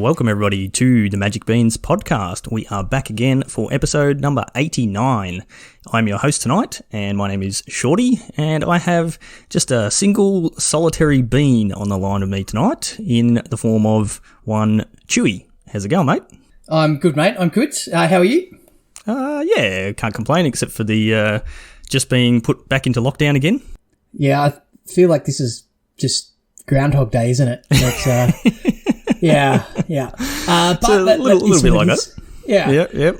welcome everybody to the Magic Beans podcast. We are back again for episode number 89. I'm your host tonight, and my name is Shorty, and I have just a single solitary bean on the line with me tonight in the form of one Chewy. How's it going, mate? I'm good, mate. I'm good. How are you? Yeah, can't complain except for the just being put back into lockdown again. Yeah, I feel like this is just Groundhog Day, isn't it? But, yeah. But it's a little bit like that. Yeah.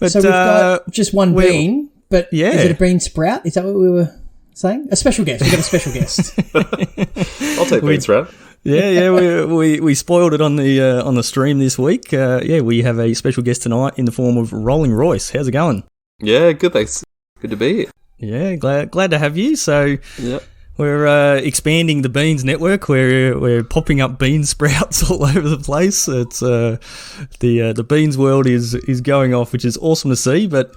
But, so we've got just one bean, but is it a bean sprout? Is that what we were saying? A special guest. We've got a special guest. I'll take bean sprout. Yeah, we spoiled it on the stream this week. We have a special guest tonight in the form of Rolling Royce. How's it going? Yeah, good, thanks. Good to be here. Yeah, glad to have you. So yep. We're expanding the Beans network. We're popping up bean sprouts all over the place. It's the Beans world is going off, which is awesome to see. But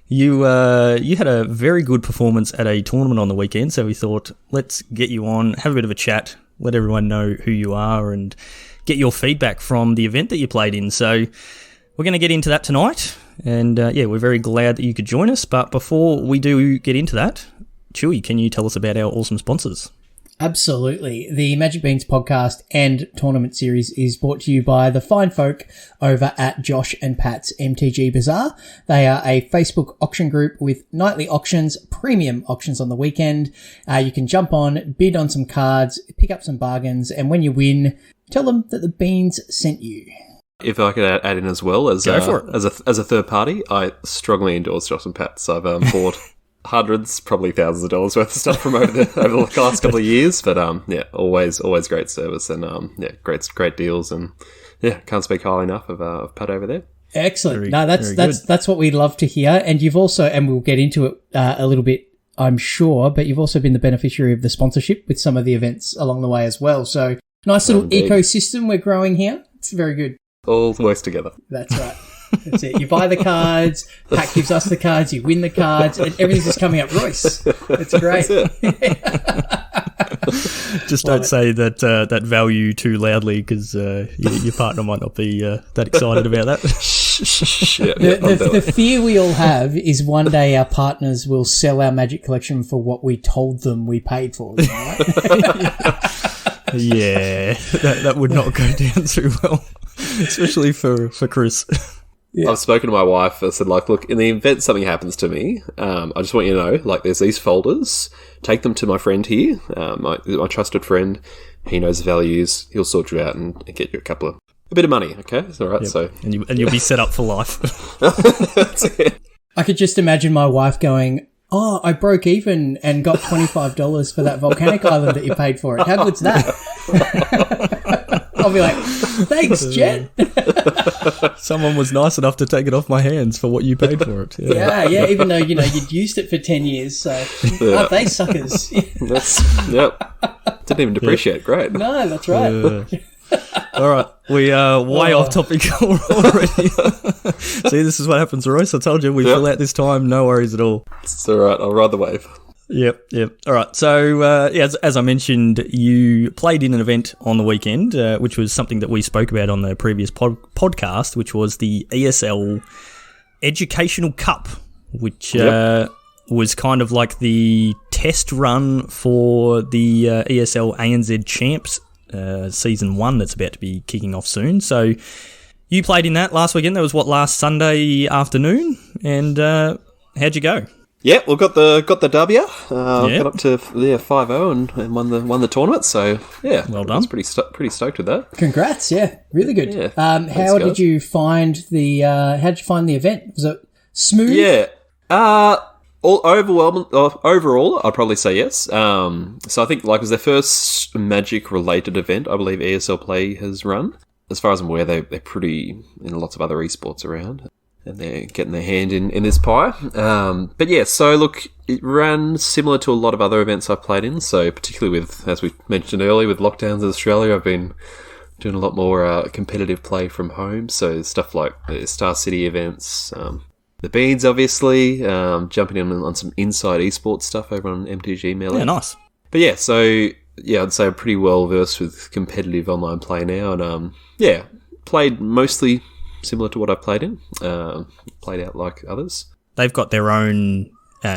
you had a very good performance at a tournament on the weekend, so we thought let's get you on, have a bit of a chat, let everyone know who you are, and get your feedback from the event that you played in. So we're going to get into that tonight, and we're very glad that you could join us. But before we do get into that, Chewy, can you tell us about our awesome sponsors? Absolutely. The Magic Beans podcast and tournament series is brought to you by the fine folk over at Josh and Pat's MTG Bazaar. They are a Facebook auction group with nightly auctions, premium auctions on the weekend. You can jump on, bid on some cards, pick up some bargains, and when you win, tell them that the Beans sent you. If I could add in as well as a third party, I strongly endorse Josh and Pat's. I've bought hundreds, probably thousands of dollars worth of stuff from over the last couple of years, but always great service and great deals, and can't speak highly enough of Pat over there. Excellent. That's what we love to hear, and you've also, and we'll get into it a little bit, I'm sure, but you've also been the beneficiary of the sponsorship with some of the events along the way as well. So nice little ecosystem we're growing here. It's very good. All works together. That's right. That's it. You buy the cards, Pat gives us the cards, you win the cards, and everything's just coming up Royce. It's great. Just don't say that value too loudly, because your partner might not be that excited about that. The fear we all have is one day our partners will sell our Magic collection for what we told them we paid for. Right? Yeah, that would not go down too well, especially for Chris. Yeah. I've spoken to my wife. I said, look, in the event something happens to me, I just want you to know, there's these folders. Take them to my friend here, my trusted friend. He knows the values. He'll sort you out and get you a bit of money. Okay, it's all right. Yep. So and you'll be set up for life. That's it. I could just imagine my wife going, "Oh, I broke even and got $25 for that volcanic island that you paid for it. How good's that?" I'll be like, "Thanks, Jen." Someone was nice enough to take it off my hands for what you paid for it. Yeah, even though, you'd used it for 10 years. So, thanks, suckers. Didn't even depreciate. Yep. Great. No, that's right. All right, we are way off topic already. See, this is what happens, Royce. I told you we fill out this time. No worries at all. It's all right. I'll ride the wave. Yep. All right. So, as I mentioned, you played in an event on the weekend, which was something that we spoke about on the previous podcast, which was the ESL Educational Cup, which was kind of like the test run for the ESL ANZ Champs Season 1 that's about to be kicking off soon. So, you played in that last weekend. That was last Sunday afternoon, and how'd you go? Yeah, we got the W. Got up to 5-0 and won the tournament. So well done. I was pretty stoked with that. Congrats! Yeah, really good. Yeah, how did you find the event? Was it smooth? Yeah. Overall, I'd probably say yes. So I think it was their first Magic related event. I believe ESL Play has run. As far as I'm aware, they're pretty in lots of other esports around. And they're getting their hand in this pie. But yeah, so look, it ran similar to a lot of other events I've played in. So particularly with, as we mentioned earlier, with lockdowns in Australia, I've been doing a lot more competitive play from home. So stuff like the Star City events, the Beans, obviously, jumping in on some inside esports stuff over on MTG Melee. Yeah, nice. But yeah, so I'd say I'm pretty well versed with competitive online play now. And played mostly similar to what I've played in. Played out like others. They've got their own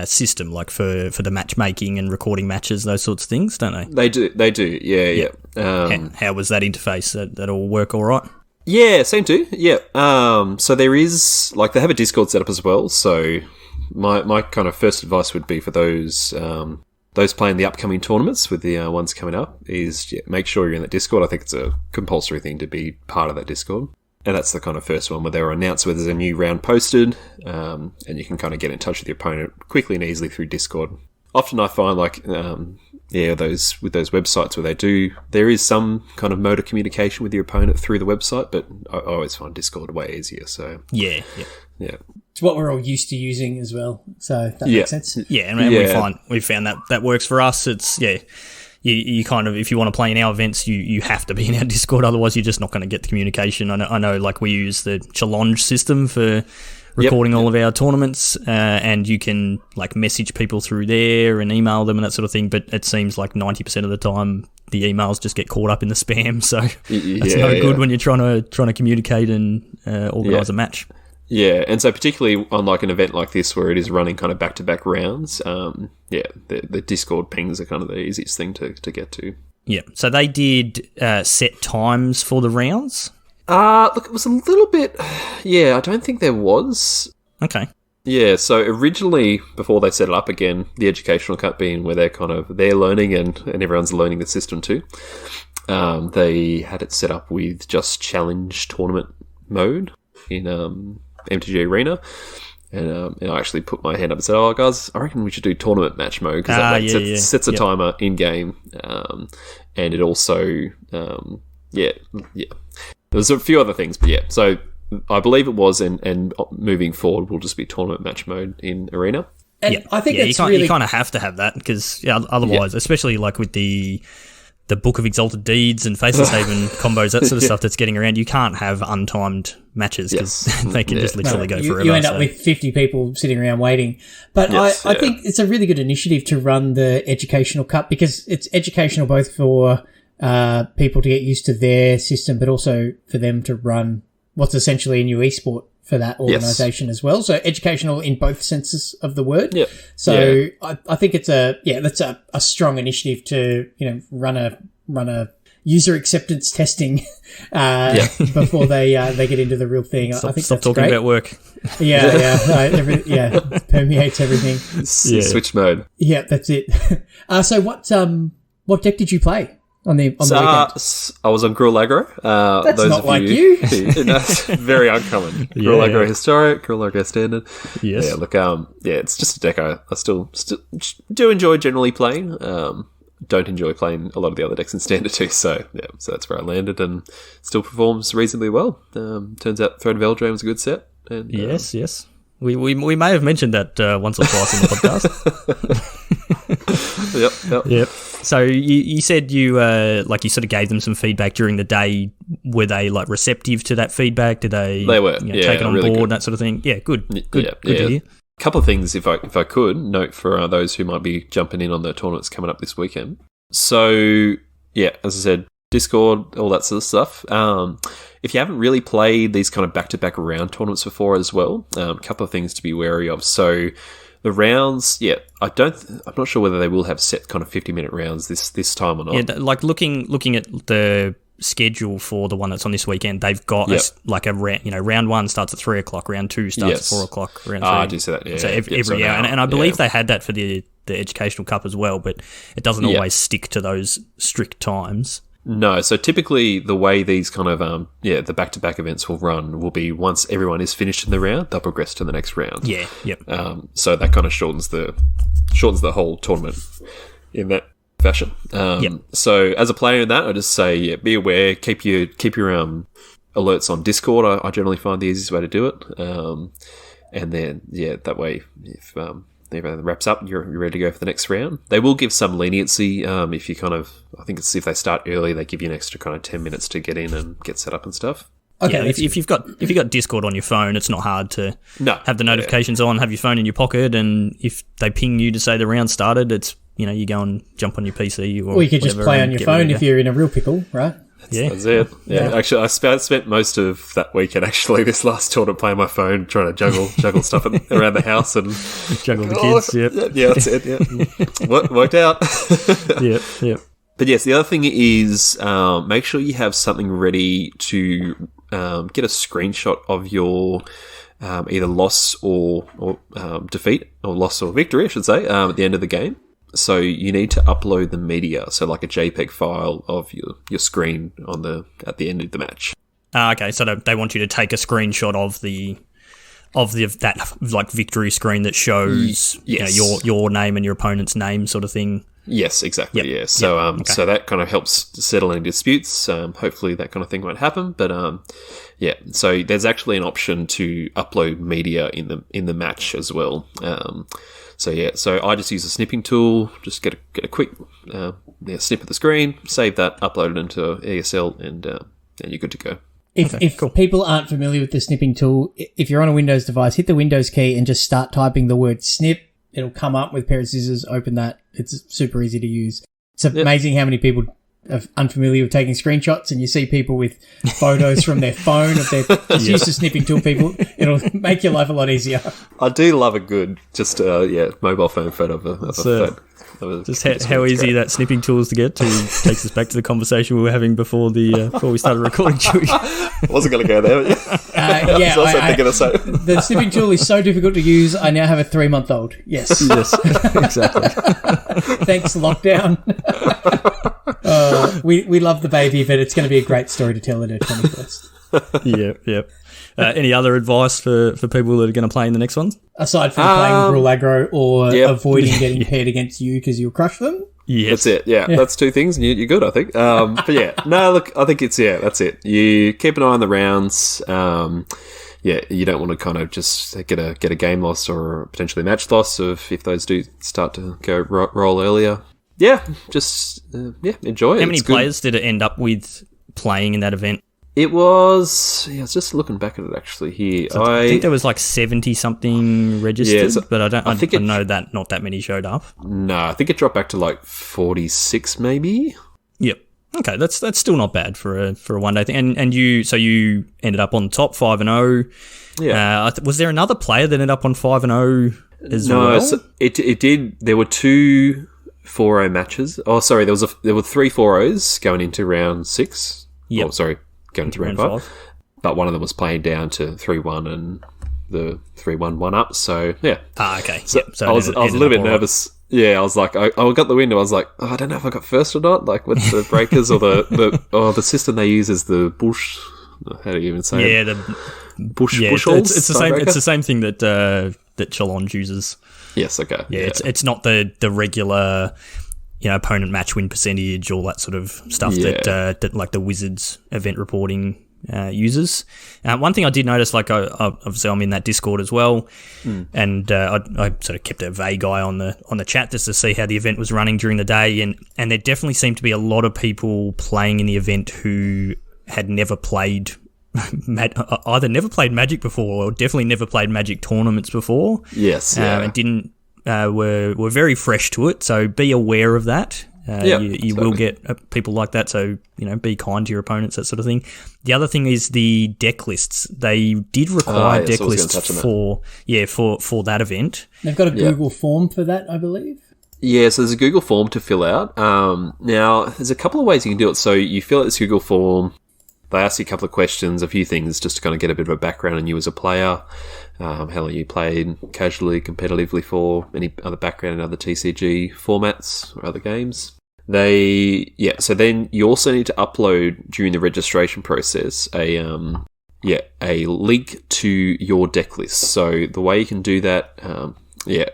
system, like for the matchmaking and recording matches, those sorts of things, don't they? They do. Yeah. How was that interface? That all work all right? Yeah, same too. Yeah. So there is, like, they have a Discord set up as well. So my kind of first advice would be for those playing the upcoming tournaments with the ones coming up is make sure you're in that Discord. I think it's a compulsory thing to be part of that Discord. And that's the kind of first one where they'll announce where there's a new round posted, and you can kind of get in touch with your opponent quickly and easily through Discord. Often I find, like, those websites where there is some kind of mode of communication with your opponent through the website, but I always find Discord way easier. So yeah. It's what we're all used to using as well, so that makes sense. Yeah, and we found that works for us. It's You kind of, if you want to play in our events, you have to be in our Discord, otherwise you're just not going to get the communication. I know, like, we use the challenge system for recording all of our tournaments, and you can, like, message people through there and email them and that sort of thing, but it seems like 90% of the time the emails just get caught up in the spam, so that's no good when you're trying to communicate and organise a match. Yeah, and so particularly on, like, an event like this where it is running kind of back-to-back rounds, the Discord pings are kind of the easiest thing to get to. Yeah, so they did set times for the rounds? Look, it was a little bit... Yeah, I don't think there was. Okay. Yeah, so originally, before they set it up again, the educational cut being where they're learning and everyone's learning the system too, they had it set up with just challenge tournament mode in MTG Arena, and I actually put my hand up and said, "Oh, guys, I reckon we should do tournament match mode because that sets a timer in game, and it also, There's a few other things, but yeah. So I believe it was, and moving forward will just be tournament match mode in Arena. And I think you kind of have to have that because otherwise, especially like with the Book of Exalted Deeds and Faceless Haven combos, that sort of stuff that's getting around, you can't have untimed matches because they can just literally go forever. You end up with 50 people sitting around waiting. But I think it's a really good initiative to run the Educational Cup because it's educational both for people to get used to their system, but also for them to run what's essentially a new esport for that organisation as well. So educational in both senses of the word. Yep. So I think it's that's a strong initiative to, run a user acceptance testing before they get into the real thing. I think stop that's talking great. about work. Permeates everything. Switch mode. Yeah, that's it. So what deck did you play? On the weekend? I was on Gruul Aggro. That's those not of like you. That's very uncommon. Gruul Aggro Historic, Gruul Aggro Standard. Yes. Yeah, look, it's just a deck I still do enjoy generally playing. Don't enjoy playing a lot of the other decks in Standard too, so that's where I landed and still performs reasonably well. Turns out Throne of Eldraine was a good set. And, yes. We may have mentioned that once or twice in the podcast. Yep. So you said you sort of gave them some feedback during the day. Were they like receptive to that feedback? Did they were take it on really board, good. that sort of thing? Yeah, good to hear. A couple of things, if I could note for those who might be jumping in on the tournaments coming up this weekend. So as I said, Discord, all that sort of stuff. If you haven't really played these kind of back-to-back round tournaments before as well, a couple of things to be wary of. So the rounds, I'm not sure whether they will have set kind of 50-minute rounds this time or not. Yeah, like looking at the schedule for the one that's on this weekend, they've got round one starts at 3:00, round two starts at 4:00, round three. I do see that. Yeah. So every hour, and I believe they had that for the Educational Cup as well, but it doesn't always stick to those strict times. No, so typically the way these kind of the back-to-back events will run will be once everyone is finished in the round, they'll progress to the next round. Yeah, yep. So that kind of shortens the whole tournament in that fashion. So as a player in that, I just say be aware, keep your alerts on Discord. I generally find the easiest way to do it, and then that way if everything wraps up, you're ready to go for the next round. They will give some leniency if you I think it's if they start early, they give you an extra kind of 10 minutes to get in and get set up and stuff. Okay, if you've got Discord on your phone, it's not hard to have the notifications on, have your phone in your pocket, and if they ping you to say the round started, it's you go and jump on your PC or you could just play on your phone if you're in a real pickle, right? That's it. Yeah. Actually, I spent most of that weekend this last tournament playing my phone, trying to juggle stuff around the house and juggle the kids. Yeah, that's it. Yeah, worked out. Yep. But yes, the other thing is make sure you have something ready to get a screenshot of your either loss or defeat, or loss or victory, I should say, at the end of the game. So you need to upload the media, so like a JPEG file of your screen at the end of the match. Okay, so they want you to take a screenshot of that like victory screen that shows your name and your opponent's name, sort of thing. Yes, exactly. Yep. Yeah. So so that kind of helps settle any disputes. Hopefully that kind of thing won't happen. But so there's actually an option to upload media in the match as well. So I just use a snipping tool, just get a quick snip of the screen, save that, upload it into ESL, and you're good to go. If people aren't familiar with the snipping tool, if you're on a Windows device, hit the Windows key and just start typing the word snip. It'll come up with a pair of scissors, open that. It's super easy to use. It's amazing how many people are unfamiliar with taking screenshots, and you see people with photos from their phone of their used to snipping tool people. It'll make your life a lot easier. I do love a good mobile phone photo of a phone. Just how easy that snipping tool is to get to takes us back to the conversation we were having before we started recording. Chewy. I wasn't going to go there. I was also thinking the same. The snipping tool is so difficult to use. I now have a 3-month-old. Yes, exactly. Thanks, lockdown. We love the baby, but it's going to be a great story to tell at her 21st. Yep. Any other advice for people that are going to play in the next ones? Aside from playing rule aggro or avoiding getting paired against you because you'll crush them? Yes. That's it. Yeah, that's two things, and you're good, I think. But I think that's it. You keep an eye on the rounds. You don't want to kind of just get a game loss or potentially a match loss if those do start to go roll earlier. Yeah, just enjoy it. How many players did it end up with playing in that event? It was... I was just looking back at it actually here. So I think there was like 70-something registered, but I know that not that many showed up. No, I think it dropped back to like 46 maybe. Yep. Okay, that's still not bad for a one-day thing. And you ended up on top 5-0. Yeah. Was there another player that ended up on 5-0 as well? No, so it did. There were 2 4-0 matches. Oh, sorry, there were 3 4-0s going into round 6. Yep. Oh, sorry. Going to round 5. But one of them was playing down to 3-1 and the 3-1 one up. So, yeah. Okay. So, I was a little bit nervous. Yeah, I was like, I got the window. I was like, I don't know if I got first or not. Like with the breakers or the system they use is the bush. How do you even say it? Yeah, the bush. Yeah, bush it's the same. It's the same thing that Challenge uses. Yes. Okay. Yeah. It's not the regular, opponent match win percentage, all that sort of stuff that like the Wizards event reporting uses. One thing I did notice, like obviously I'm in that Discord as well, and I sort of kept a vague eye on the chat just to see how the event was running during the day, and there definitely seemed to be a lot of people playing in the event who had never played either never played Magic before or definitely never played Magic tournaments before. Yes, and didn't were very fresh to it. So be aware of that. You will get people like that, so be kind to your opponents, that sort of thing. The other thing is the deck lists. They did require deck lists for that event. They've got a Google form for that, I believe. Yeah, so there's a Google form to fill out. Now, there's a couple of ways you can do it. So you fill out this Google form. They ask you a couple of questions, a few things, just to kind of get a bit of a background on you as a player. How long you played casually, competitively for, any other background in other TCG formats or other games. So then you also need to upload during the registration process a link to your deck list. So the way you can do that,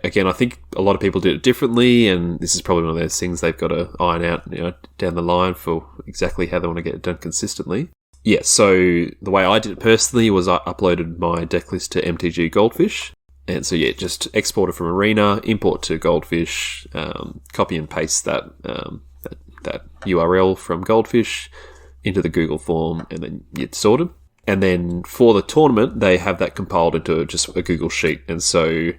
again, I think a lot of people do it differently, and this is probably one of those things they've got to iron out, down the line for exactly how they want to get it done consistently. Yeah, so the way I did it personally was I uploaded my deck list to MTG Goldfish. And so, just export it from Arena, import to Goldfish, copy and paste that URL from Goldfish into the Google form, and then you'd sort it. And then for the tournament, they have that compiled into just a Google sheet. And so,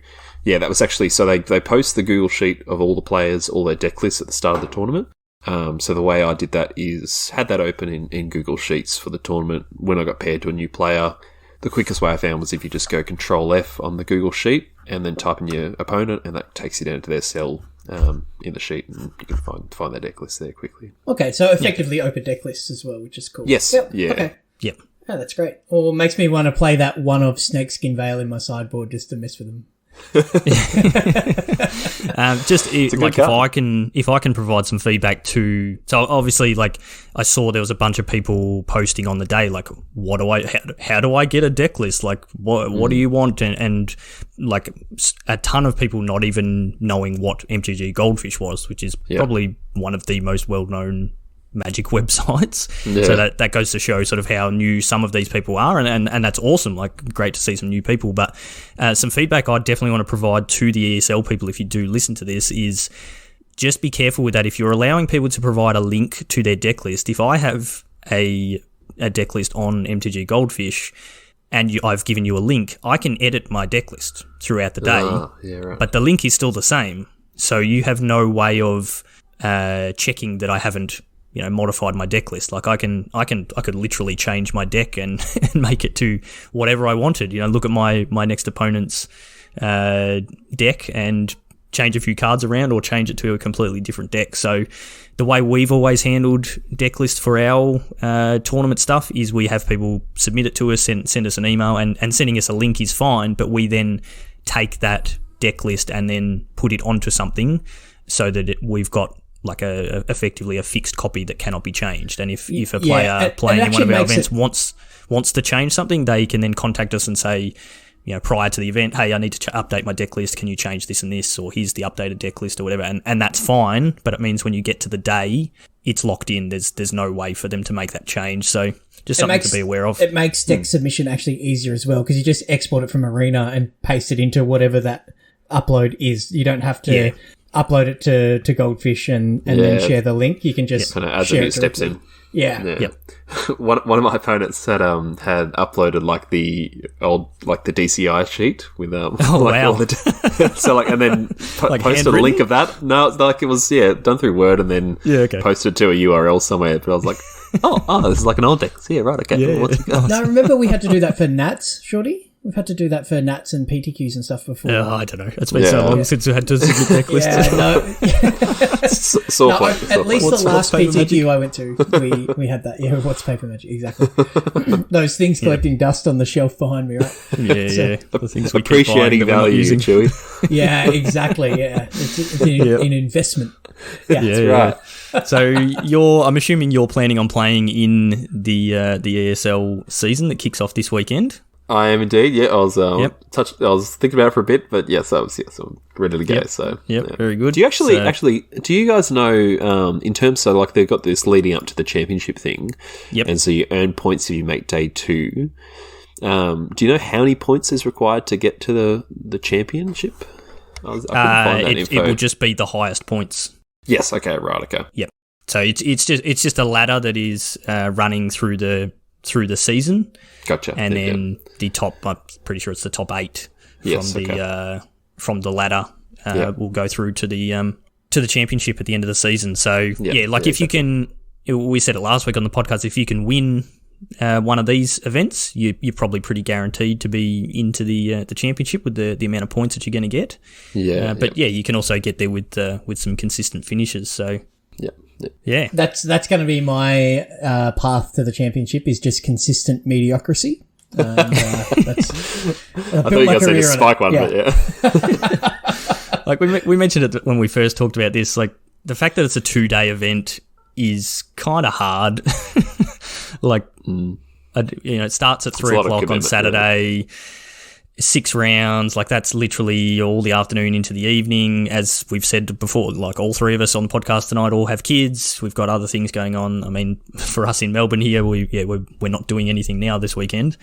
that was actually... So they post the Google sheet of all the players, all their deck lists at the start of the tournament. So the way I did that is had that open in Google Sheets for the tournament. When I got paired to a new player, the quickest way I found was if you just go Control F on the Google Sheet and then type in your opponent, and that takes you down to their cell in the sheet, and you can find their deck list there quickly. Okay, so effectively open deck lists as well, which is cool. Yes. Yep. Yeah. Okay. Yep. Oh, that's great. Or it makes me want to play that one of Snakeskin Veil in my sideboard just to mess with them. If I can provide some feedback to, so obviously, like, I saw there was a bunch of people posting on the day, like, how do I get a deck list? Like, what do you want? And like a ton of people not even knowing what MTG Goldfish was, which is probably one of the most well-known Magic websites. So that goes to show sort of how new some of these people are, and that's awesome. Like, great to see some new people. But some feedback I definitely want to provide to the ESL people, if you do listen to this, is just be careful with that. If you're allowing people to provide a link to their deck list, if I have a deck list on MTG Goldfish and I've given you a link, I can edit my deck list throughout the day, but the link is still the same. So you have no way of checking that I haven't modified my deck list. Like, I could literally change my deck and make it to whatever I wanted. Look at my next opponent's deck and change a few cards around, or change it to a completely different deck. So the way we've always handled deck list for our tournament stuff is we have people submit it to us, send us an email, and sending us a link is fine, but we then take that deck list and then put it onto something so that we've got like effectively a fixed copy that cannot be changed. And if a player playing in one of our events wants to change something, they can then contact us and say, prior to the event, hey, I need to update my deck list. Can you change this and this? Or here's the updated deck list or whatever. And that's fine, but it means when you get to the day, it's locked in. There's no way for them to make that change. So just something to be aware of. It makes deck submission actually easier as well, because you just export it from Arena and paste it into whatever that upload is. You don't have to upload it to Goldfish and then share the link. You can just kind of add a few steps in. Yeah. Yep. One of my opponents had uploaded like the DCI sheet with wow. all the so and then posted a link of that. No, it's like it was done through Word and then posted to a URL somewhere. But I was like, oh, this is like an old deck. So, right, okay. Yeah. Now remember we had to do that for Nats, Shorty. We've had to do that for Nats and PTQs and stuff before. I don't know. It's been so long since we had to submit deck lists. At least the last PTQ I went to, we had that. Yeah, what's paper magic? Exactly. Those things collecting dust on the shelf behind me, right? Yeah. The things we appreciating value, Chewy. Yeah, exactly. Yeah, it's an investment. Yeah, that's right. So I'm assuming you're planning on playing in the ESL season that kicks off this weekend. I am indeed. Yeah, I was thinking about it for a bit, but so I'm ready to go. So very good. Do you do you guys know in terms of like they've got this leading up to the championship thing, and so you earn points if you make day 2. Do you know how many points is required to get to the championship? I couldn't find that info. It will just be the highest points. Yes. Okay. Right. Okay. Yep. So it's just a ladder that is running through the season. Gotcha. And then the top, I'm pretty sure it's the top 8 from the ladder will go through to the championship at the end of the season. So if you can, we said it last week on the podcast, if you can win one of these events, you're probably pretty guaranteed to be into the championship with the amount of points that you're going to get. But you can also get there with some consistent finishes. So yeah, that's going to be my path to the championship, is just consistent mediocrity. That's I thought you were going to say the spike one, but like we mentioned it when we first talked about this. Like, the fact that it's a 2-day event is kind of hard. Like, it starts at 3 o'clock on Saturday. 6 rounds, like that's literally all the afternoon into the evening. As we've said before, like all 3 of us on the podcast tonight all have kids. We've got other things going on. I mean, for us in Melbourne here, we're not doing anything now this weekend,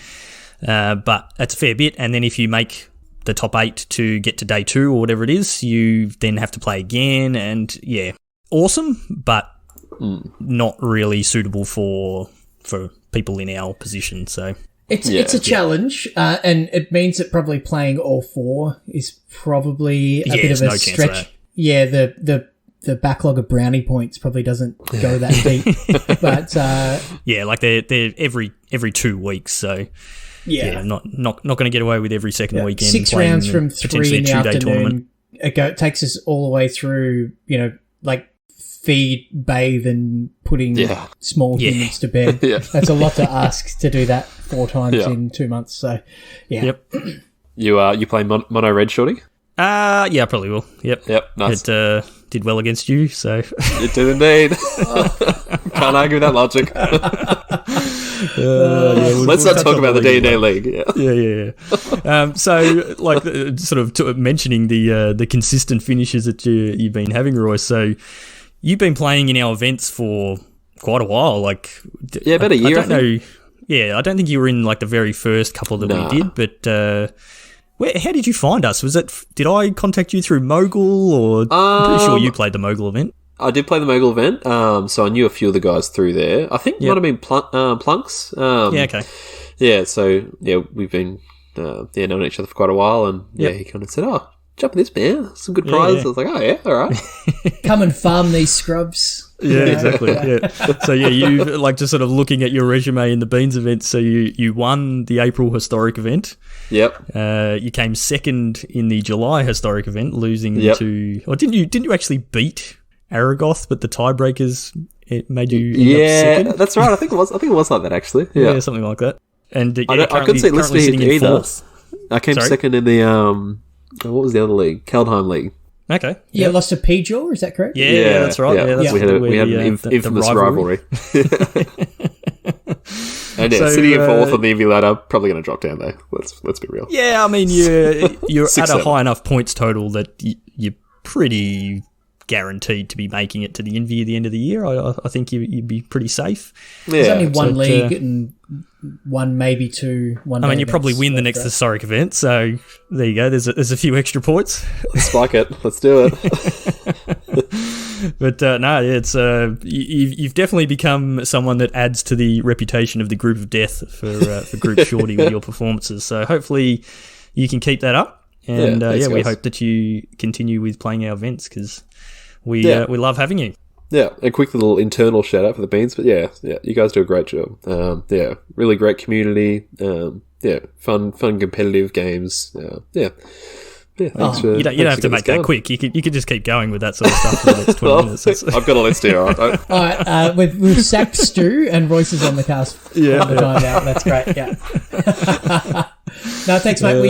but that's a fair bit. And then if you make the top 8 to get to day 2 or whatever it is, you then have to play again. And awesome, but not really suitable for people in our position. So. It's a challenge, and it means that probably playing all 4 is probably a bit of a stretch. Yeah, the the backlog of brownie points probably doesn't go that deep. But yeah, like they're every 2 weeks, so yeah, not going to get away with every second weekend. 6 playing rounds from 3 in the afternoon. It takes us all the way through, like feed, bathe, and putting small humans to bed. That's a lot to ask to do that 4 times in 2 months. So, yeah. Yep. You play Mono Red, Shorty? Yeah, I probably will. Yep. Nice. It did well against you, so. It did indeed. Can't argue with that logic. Let's not talk about the D&D League. Yeah. So, like, sort of mentioning the consistent finishes that you've been having, Royce. So, you've been playing in our events for quite a while. Like, about a year. I don't know. Yeah, I don't think you were in like the very first couple that we did, but how did you find us? Did I contact you through Mogul, or I'm pretty sure you played the Mogul event? I did play the Mogul event, so I knew a few of the guys through there. I think it might have been Plunks. Okay. Yeah, so we've been knowing each other for quite a while, and he kind of said, "Oh, jump in this, man. Some good prizes." I was like, "Oh yeah, all right." Come and farm these scrubs. Yeah, exactly. Yeah. So you like just sort of looking at your resume in the Beans event. So you won the April historic event. Yep. You came second in the July historic event, losing to. Or didn't you actually beat Aragoth? But the tiebreakers made you. End up second? That's right. I think it was like that actually. Yeah, something like that. And I couldn't see it listed sitting in either. 4th. I came second in the what was the other league? Keldheim League. Okay. Yeah, lost to P-Jaw, is that correct? Yeah, that's right. Yeah, that's we had an infamous rivalry. And sitting in 4th on the MV ladder, probably going to drop down though. Let's be real. Yeah, I mean you're at a high enough points total that you're pretty guaranteed to be making it to the Envy at the end of the year. I think you'd be pretty safe. There's only one league and one, maybe 2. I mean, you probably win the next historic event, so there you go. There's a few extra points. Let's spike it. Let's do it. But it's you've definitely become someone that adds to the reputation of the Group of Death for Group Shorty with your performances. So hopefully you can keep that up, and we hope that you continue with playing our events because we love having you. Yeah, a quick little internal shout out for the Beans, but you guys do a great job. Really great community. Fun competitive games. Thanks for, you don't have to make that quick. You could just keep going with that sort of stuff for the next 20 minutes. I've got a list here. All right, we've sacked Stu and Royce is on the cast. Yeah, time out. That's great. Yeah. No, thanks, mate.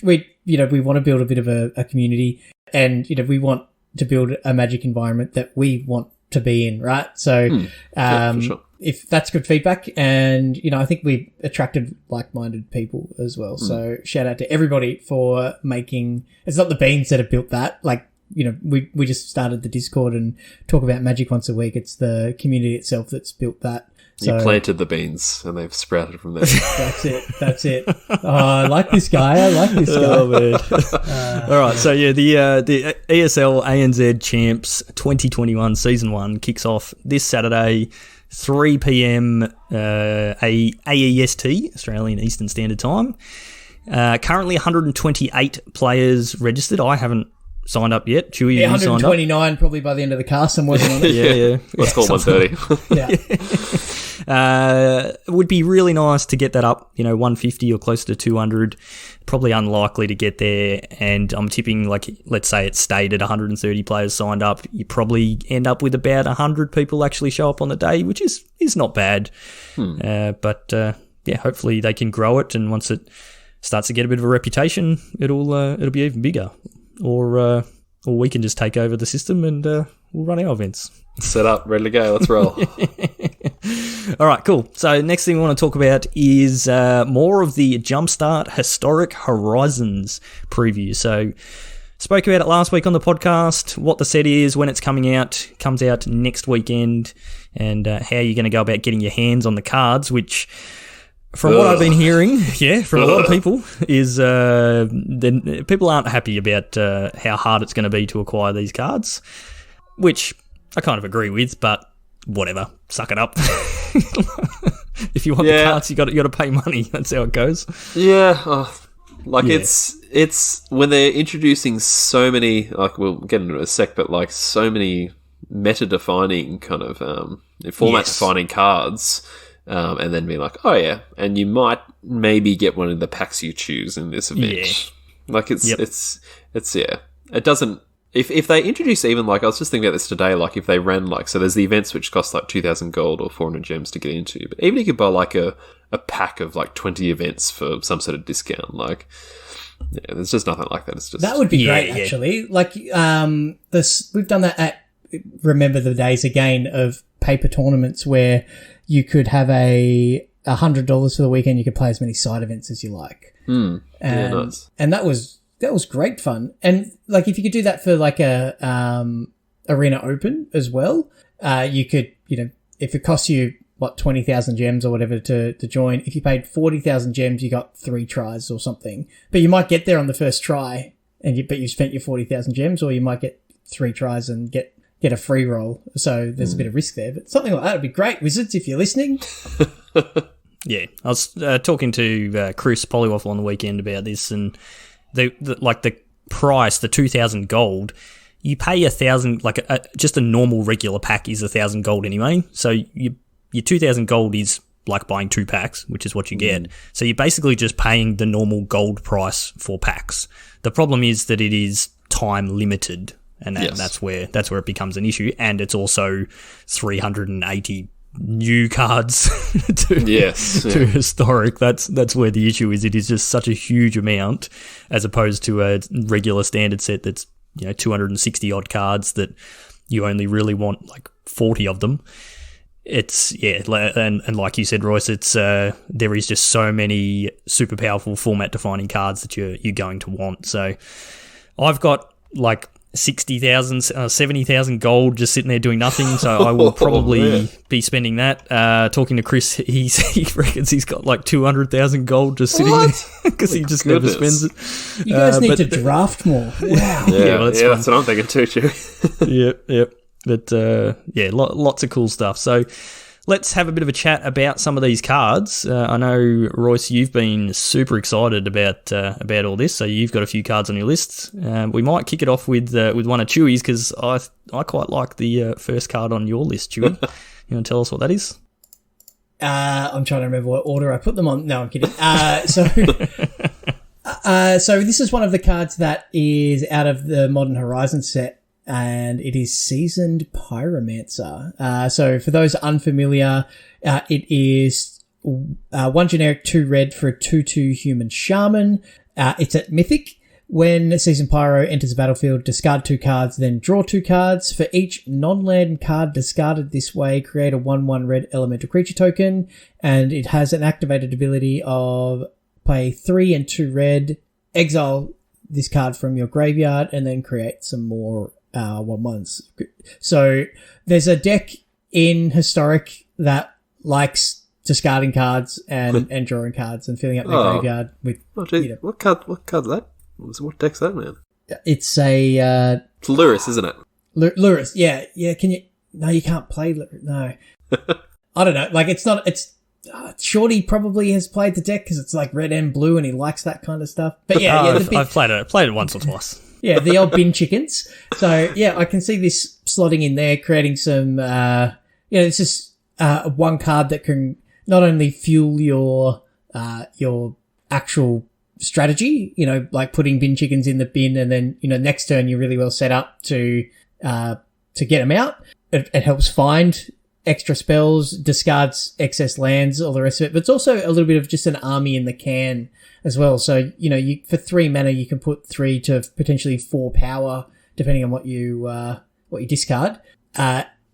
We want to build a bit of a community, and we want to build a Magic environment that we want to be in, right? So, for sure. If that's good feedback, and I think we've attracted like-minded people as well. So shout out to everybody for making. It's not the Beans that have built that. Like we just started the Discord and talk about Magic once a week. It's the community itself that's built that. So, you planted the beans and they've sprouted from there. That's it. Oh, I like this guy. Oh, man. All right. So, the ESL ANZ Champs 2021 Season 1 kicks off this Saturday, 3 p.m. AEST, Australian Eastern Standard Time. Currently 128 players registered. I haven't signed up yet. Chewy, you signed up? 129 probably by the end of the cast. I'm working on it. Yeah. Let's call 130. Yeah. It would be really nice to get that up, 150 or closer to 200. Probably unlikely to get there. And I'm tipping, let's say it stayed at 130 players signed up. You probably end up with about 100 people actually show up on the day, which is not bad. But hopefully they can grow it. And once it starts to get a bit of a reputation, it'll be even bigger. Or we can just take over the system and we'll run our events. Set up, ready to go. Let's roll. All right, cool. So next thing we want to talk about is more of the Jumpstart Historic Horizons preview. So spoke about it last week on the podcast, what the set is, when it's coming out, comes out next weekend, and how you're going to go about getting your hands on the cards, which... From what I've been hearing, from a lot of people, is people aren't happy about how hard it's going to be to acquire these cards, which I kind of agree with, but whatever, suck it up. If you want the cards, you got to pay money. That's how it goes. Yeah, Like, it's when they're introducing so many, like, we'll get into it in a sec, but, like, so many meta-defining kind of format-defining cards, and then be like, oh, yeah, and you might maybe get one of the packs you choose in this event. Yeah. Like, it's yeah. It doesn't... If they introduce even, like, I was just thinking about this today, like, if they ran, like, so there's the events which cost, like, 2,000 gold or 400 gems to get into, but even you could buy, like, a pack of, like, 20 events for some sort of discount, like, yeah, there's just nothing like that. It's just... That would be great, actually. Like, we've done that at Remember the Days again of paper tournaments where you could have $100 for the weekend, you could play as many side events as you like. Nice. And that was great fun. And like, if you could do that for like a Arena Open as well, you could, if it costs you 20,000 gems or whatever to join, if you paid 40,000 gems, you got 3 tries or something. But you might get there on the first try, but you spent your 40,000 gems, or you might get 3 tries and get a free roll. So there's a bit of risk there, but something like that would be great, Wizards, if you're listening. Yeah, I was talking to Chris Polywaffle on the weekend about this, and the price, the 2,000 gold, you pay 1,000, like just a normal regular pack is 1,000 gold anyway. So your 2,000 gold is like buying 2 packs, which is what you get. So you're basically just paying the normal gold price for packs. The problem is that it is time limited, and that's where it becomes an issue. And it's also 380 new cards to historic. That's where the issue is. It is just such a huge amount as opposed to a regular standard set that's 260 odd cards that you only really want like 40 of them. It's and like you said, Royce, it's there is just so many super powerful format defining cards that you're going to want. So I've got like 60,000, 70,000 gold just sitting there doing nothing. So I will probably be spending that. Talking to Chris, he reckons he's got like 200,000 gold just sitting there because he just never spends it. You guys need to draft more. Wow. That's what I'm thinking too, Chewy. Yep. But lots of cool stuff. So let's have a bit of a chat about some of these cards. I know, Royce, you've been super excited about all this, so you've got a few cards on your list. We might kick it off with one of Chewy's, because I quite like the first card on your list, Chewy. You want to tell us what that is? I'm trying to remember what order I put them on. No, I'm kidding. So this is one of the cards that is out of the Modern Horizon set, and it is Seasoned Pyromancer. So for those unfamiliar, it is 1 generic, 2 red for a 2/2 human shaman. It's at Mythic. When Seasoned Pyro enters the battlefield, discard 2 cards, then draw 2 cards. For each non-land card discarded this way, create a 1/1 red elemental creature token, and it has an activated ability of play 3 and 2 red, exile this card from your graveyard, and then create some more 1/1s. So there's a deck in Historic that likes discarding cards and drawing cards and filling up their graveyard with. What card's that? What deck's that, man? It's a it's Luris, isn't it? Luris, yeah. Can you? No, you can't play. No, I don't know. Like, it's not. It's Shorty probably has played the deck because it's like red and blue, and he likes that kind of stuff. But I've played it. I played it once or twice. Yeah, the old bin chickens. So yeah, I can see this slotting in there, creating some. It's just one card that can not only fuel your actual strategy, like putting bin chickens in the bin, and then next turn you're really well set up to get them out. It helps find extra spells, discards excess lands, all the rest of it. But it's also a little bit of just an army in the can as well. So, you for 3 mana, you can put 3 to potentially 4 power, depending on what you discard,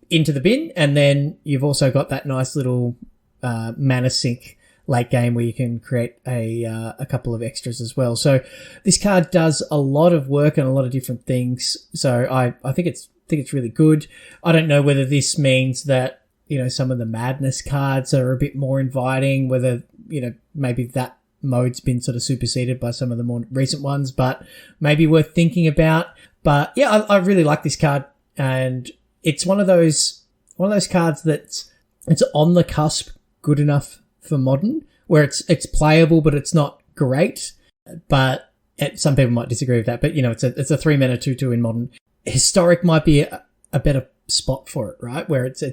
into the bin. And then you've also got that nice little mana sink late game where you can create a couple of extras as well. So this card does a lot of work and a lot of different things. So I think it's really good. I don't know whether this means that some of the Madness cards are a bit more inviting, whether maybe that mode's been sort of superseded by some of the more recent ones, but maybe worth thinking about. But yeah, I really like this card, and it's one of those cards that's on the cusp good enough for Modern, where it's playable, but it's not great. but some people might disagree with that. But, it's a 3-mana 2/2 in Modern. Historic might be a better spot for it, right? Where it's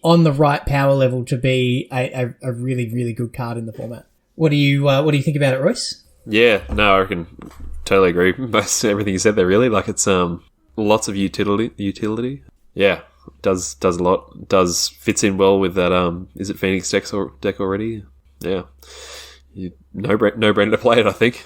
on the right power level to be a really, really good card in the format. What do you think about it, Royce? Yeah, no, I can totally agree with most everything you said there, really. Like, it's lots of utility. Yeah, does a lot. Fits in well with that, is it Phoenix deck already? Yeah. No brainer to play it, I think.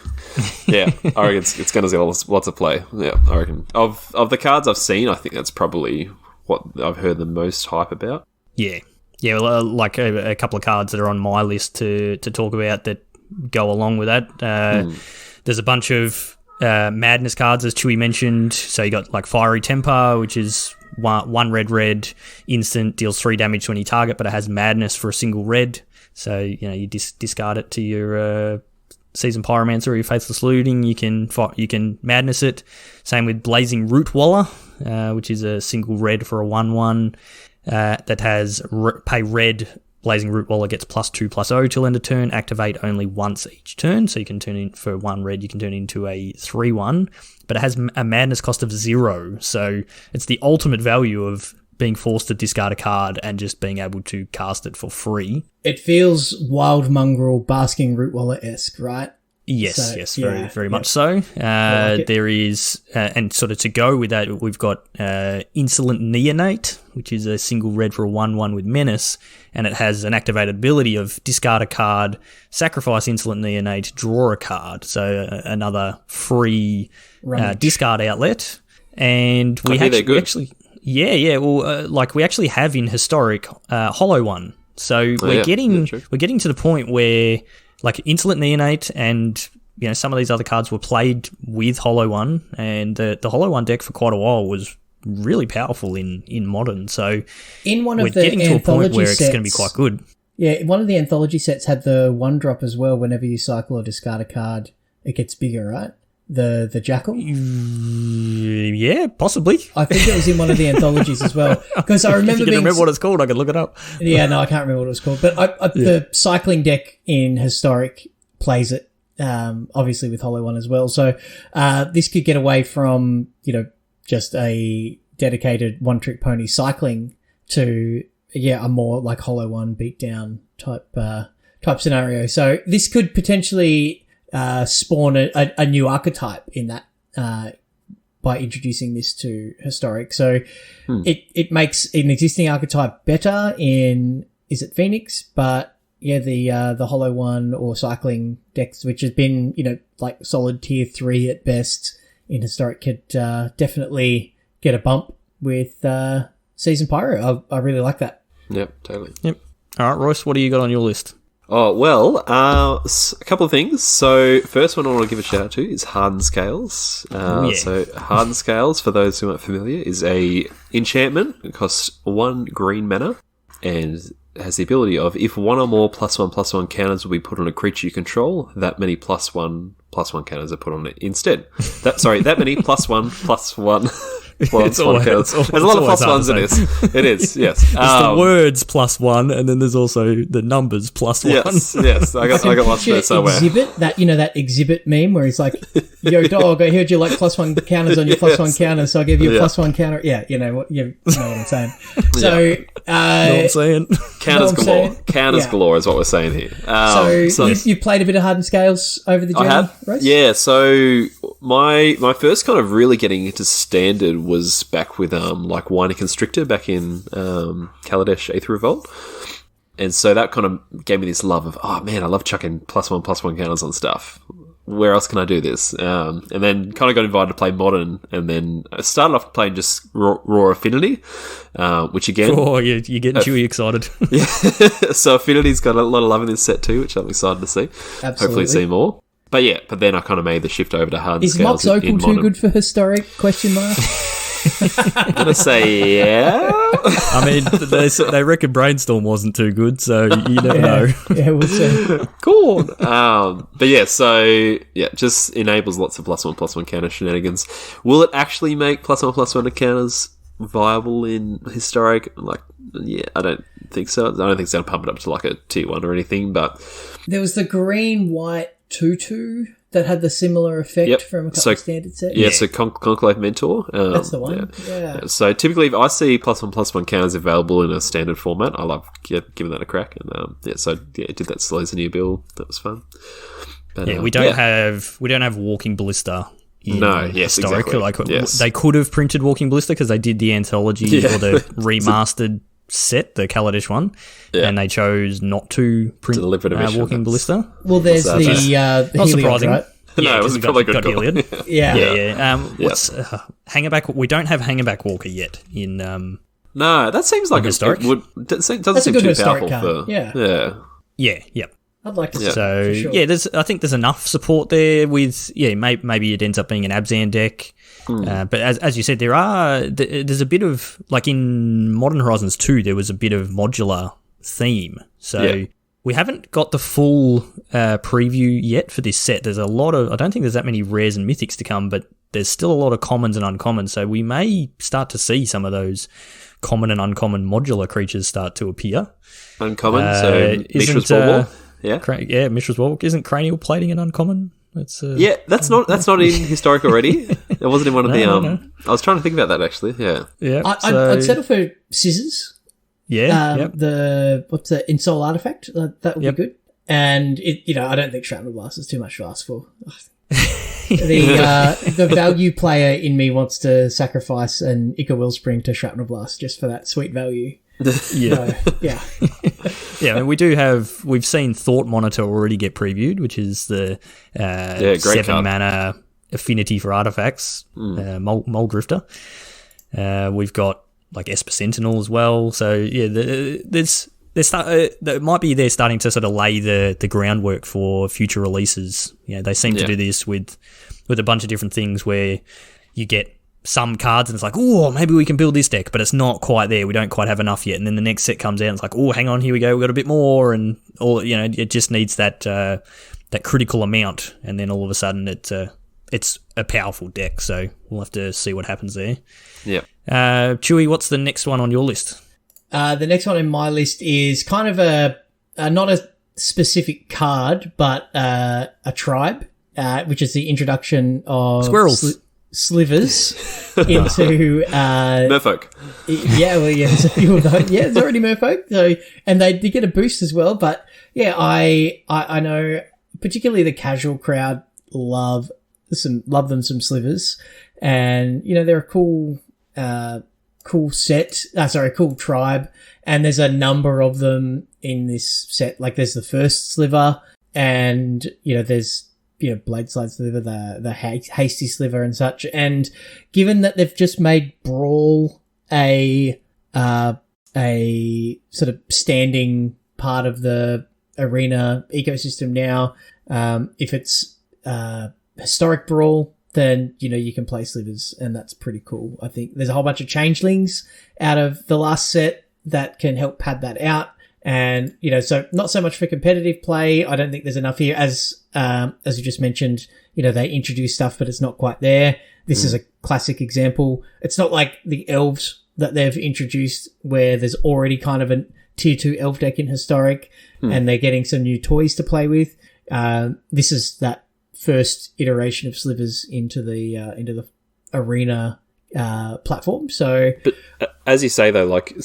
Yeah, I reckon it's going to see lots of play. Yeah, I reckon. Of the cards I've seen, I think that's probably what I've heard the most hype about. Yeah. Yeah, well, like a couple of cards that are on my list to talk about that go along with that. There's a bunch of madness cards, as Chewy mentioned. So you got like Fiery Temper, which is one red instant, deals 3 damage to any target, but it has madness for a single red. So, you discard it to your Seasoned Pyromancer or your Faithless Looting. You can madness it. Same with Blazing Root Waller, which is a single red for a 1/1 that has pay red. Blazing Root Waller gets +2/+0 till end of turn. Activate only once each turn. So you can turn in for 1 red. You can turn into a 3/1, but it has a madness cost of 0. So it's the ultimate value of being forced to discard a card and just being able to cast it for free. It feels Wild Mongrel Basking Root Waller-esque, right? Yes, very much so. There is, and sort of to go with that, we've got Insolent Neonate, which is a single red for a 1/1 with Menace, and it has an activated ability of discard a card, sacrifice Insolent Neonate, draw a card. So another free discard outlet. And we actually... Yeah. Well, we actually have in Historic Hollow One. So we're getting to the point where like Insolent Neonate and some of these other cards were played with Hollow One, and the Hollow One deck for quite a while was really powerful in Modern. So in one of we're the getting to a point where sets, it's going to be quite good. Yeah, one of the anthology sets had the 1-drop as well. Whenever you cycle or discard a card, it gets bigger, right? The Jackal? Yeah, possibly. I think it was in one of the anthologies as well. Because I remember if you can remember what it's called, I could look it up. Yeah, no, I can't remember what it was called. But the cycling deck in Historic plays it, obviously with Hollow One as well. So this could get away from, just a dedicated one-trick pony cycling to, a more like Hollow One beatdown type scenario. So this could potentially... spawn a new archetype in that by introducing this to Historic. So it makes an existing archetype better in Phoenix, but the Hollow One or cycling decks, which has been like solid tier 3 at best in Historic, could definitely get a bump with Seasoned Pyro. I really like that. Yep, totally. Yep. All right, Royce, what do you got on your list? Oh, well, a couple of things. So, first one I want to give a shout out to is Hardened Scales. So, Hardened Scales, for those who aren't familiar, is a enchantment. It costs 1 green mana and has the ability of, if one or more +1/+1 counters will be put on a creature you control, that many +1/+1 counters are put on it instead. That many +1/+1 There's a lot of +1s in this. It is, yes. It's the words +1, and then there's also the numbers +1. Yes. I got lots there somewhere. Exhibit that, that exhibit meme where he's like, "Yo, dog, I heard you like +1 counters on your +1 counters, so I give you a +1 counter." Yeah, you know what I'm saying. So, you know what I'm saying? Counters galore. Counters galore is what we're saying here. So you played a bit of Hardened Scales over the journey, I have. Royce? Yeah. So my first kind of really getting into Standard was back with like Whiny Constrictor back in Kaladesh Aether Revolt. And so that kind of gave me this love of, oh man, I love chucking +1/+1 counters on stuff. Where else can I do this? And then kind of got invited to play Modern, and then I started off playing just Raw Affinity, which again... Oh, you're getting Chewy excited. Yeah. So Affinity's got a lot of love in this set too, which I'm excited to see. Absolutely. Hopefully see more. But then I kind of made the shift over to Hardened Scales. Is Mox Opal too good for Historic? I'm going to say yeah. I mean, they reckon Brainstorm wasn't too good, so you never know. Yeah, we'll see. Cool. But just enables lots of +1/+1 counter shenanigans. Will it actually make +1/+1 counters viable in Historic? I don't think so. I don't think it's going to pump it up to like a tier 1 or anything, but... There was the green-white 2/2 that had the similar effect Yep. from a couple So- of standard sets? Yeah, so Conclave Mentor. That's the one. Yeah. So typically, if I see +1/+1 counters available in a standard format, I love giving that a crack. And I did that Slows the New Bill. That was fun. But, Yeah, we don't have Walking Ballista. Yes, historic. exactly. Like Yes. they could have printed Walking Ballista because they did the anthology or the remastered set, the Kaladesh one, and they chose not to print Deliberate omission, Walking that's- Ballista. Well, there's the Not Heliod, surprising. right? No, it was probably a good got call. Heliod. Yeah. Yeah. What's Hangerback? We don't have Hangerback Walker yet in. No, that seems like historic? doesn't seem That's a too good historic powerful card. for. Yeah. Yeah. I'd like to see So it, for sure. I think there's enough support there. With maybe it ends up being an Abzan deck, but as you said, there's a bit of, like in Modern Horizons 2, there was a bit of modular theme. So we haven't got the full preview yet for this set. There's a lot of, I don't think there's that many rares and mythics to come, but there's still a lot of commons and uncommons. So we may start to see some of those common and uncommon modular creatures start to appear. Uncommon, so Mishra's Bauble. Mishra's Warwick. Isn't cranial plating an uncommon? It's that's not in historic already. It wasn't in one of the I was trying to think about that actually. Yeah. I'd settle for scissors. What's the Insole artifact? That would be good. And I don't think Shrapnel Blast is too much to ask for. The value player in me wants to sacrifice an Ica Wellspring to Shrapnel Blast just for that sweet value. Yeah. I mean, we've seen Thought Monitor already get previewed, which is the 7 mana affinity for artifacts, Mole Drifter. We've got like Esper Sentinel as well. So that might be they're starting to sort of lay the groundwork for future releases. They seem to do this with a bunch of different things where you get some cards and it's like, oh, maybe we can build this deck, but it's not quite there. We don't quite have enough yet. And then the next set comes out and it's like, oh, hang on, here we go. We got a bit more, and all it just needs that critical amount, and then all of a sudden it's a powerful deck. So we'll have to see what happens there. Yeah. Chewy, what's the next one on your list? The next one in my list is kind of a not a specific card, but a tribe, which is the introduction of squirrels. Slivers into Merfolk. It's already Merfolk. So, and they did get a boost as well. But I know particularly the casual crowd love them some Slivers, and they're a cool cool tribe, and there's a number of them in this set. Like there's the first Sliver, and there's Bladeslide Sliver, the Hasty Sliver and such. And given that they've just made Brawl a sort of standing part of the arena ecosystem now, if it's historic Brawl, then you can play Slivers, and that's pretty cool. I think there's a whole bunch of changelings out of the last set that can help pad that out. And, so not so much for competitive play. I don't think there's enough here. As you just mentioned, they introduce stuff, but it's not quite there. This is a classic example. It's not like the elves that they've introduced where there's already kind of a tier 2 elf deck in historic and they're getting some new toys to play with. This is that first iteration of Slivers into the arena platform. So, but as you say though, like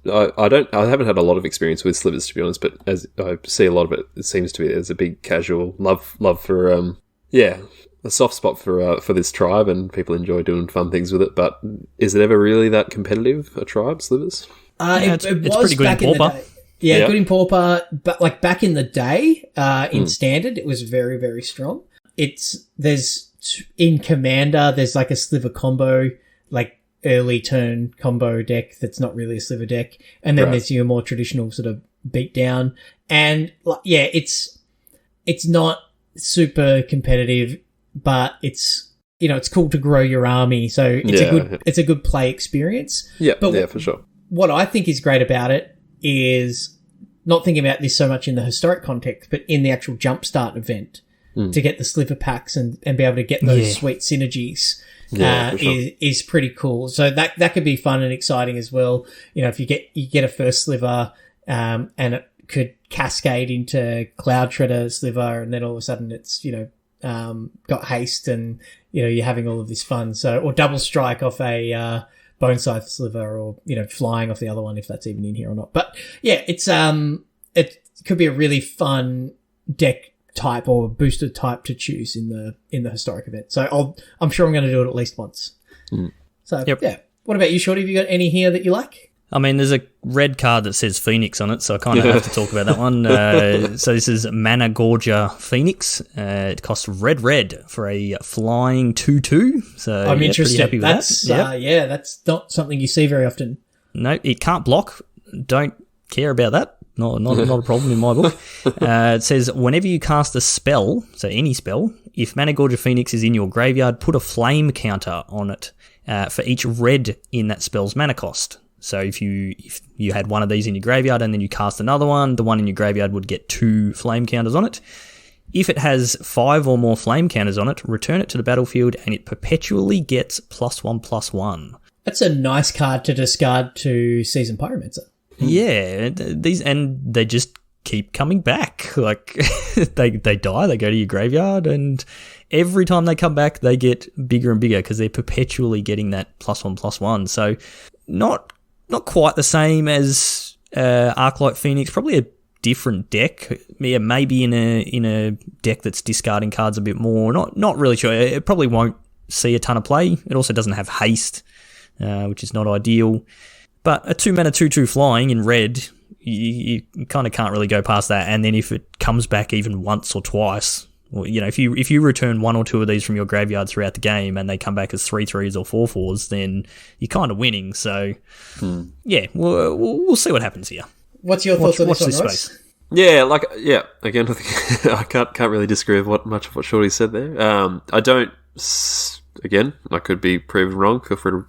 I haven't had a lot of experience with Slivers, to be honest, but as I see a lot of it, it seems to be there's a big casual love for a soft spot for this tribe, and people enjoy doing fun things with it. But is it ever really that competitive, a tribe, Slivers? It was pretty good back in Pauper. Good in Pauper, but like back in the day, in Standard, it was very, very strong. In Commander, there's like a Sliver combo, like early turn combo deck that's not really a Sliver deck. And then there's your more traditional sort of beat down. And it's not super competitive, but it's cool to grow your army. So it's a good play experience. Yeah, but for sure. What I think is great about it is not thinking about this so much in the historic context, but in the actual Jumpstart event to get the Sliver packs and be able to get those sweet synergies is pretty cool. So that could be fun and exciting as well. If you get a first Sliver and it could cascade into Cloud Shredder Sliver, and then all of a sudden it's got haste and, you're having all of this fun. So, or double strike off a bone scythe sliver, or, flying off the other one, if that's even in here or not. But yeah, it could be a really fun deck type or booster type to choose in the historic event. So I'm sure I'm going to do it at least once. So yeah. What about you, Shorty? Have you got any here that you like? I mean, there's a red card that says Phoenix on it, so I kind of have to talk about that one. So this is Mana Gorger Phoenix. It costs red for a flying 2/2. So I'm interested. Pretty happy with that. That's not something you see very often. No, it can't block. Don't care about that. Not a problem in my book. It says, whenever you cast a spell, so any spell, if Mana Gorger Phoenix is in your graveyard, put a flame counter on it for each red in that spell's mana cost. So if you had one of these in your graveyard and then you cast another one, the one in your graveyard would get 2 flame counters on it. If it has 5 or more flame counters on it, return it to the battlefield and it perpetually gets +1/+1. That's a nice card to discard to Seasoned Pyromancer. Yeah, they just keep coming back. Like they die, they go to your graveyard, and every time they come back, they get bigger and bigger because they're perpetually getting that +1/+1. So not quite the same as Arclight Phoenix. Probably a different deck. Yeah, maybe in a deck that's discarding cards a bit more. Not really sure. It probably won't see a ton of play. It also doesn't have haste, which is not ideal. But a 2-mana 2/2 flying in red, you kind of can't really go past that. And then if it comes back even once or twice, or, if you return 1 or 2 of these from your graveyard throughout the game and they come back as 3/3s or 4/4s, then you're kind of winning. So, yeah, we'll see what happens here. What's your thoughts on this one, Royce? Yeah, again, I think I can't really disagree with much of what Shorty said there. I don't... Again, I could be proven wrong. Feel free to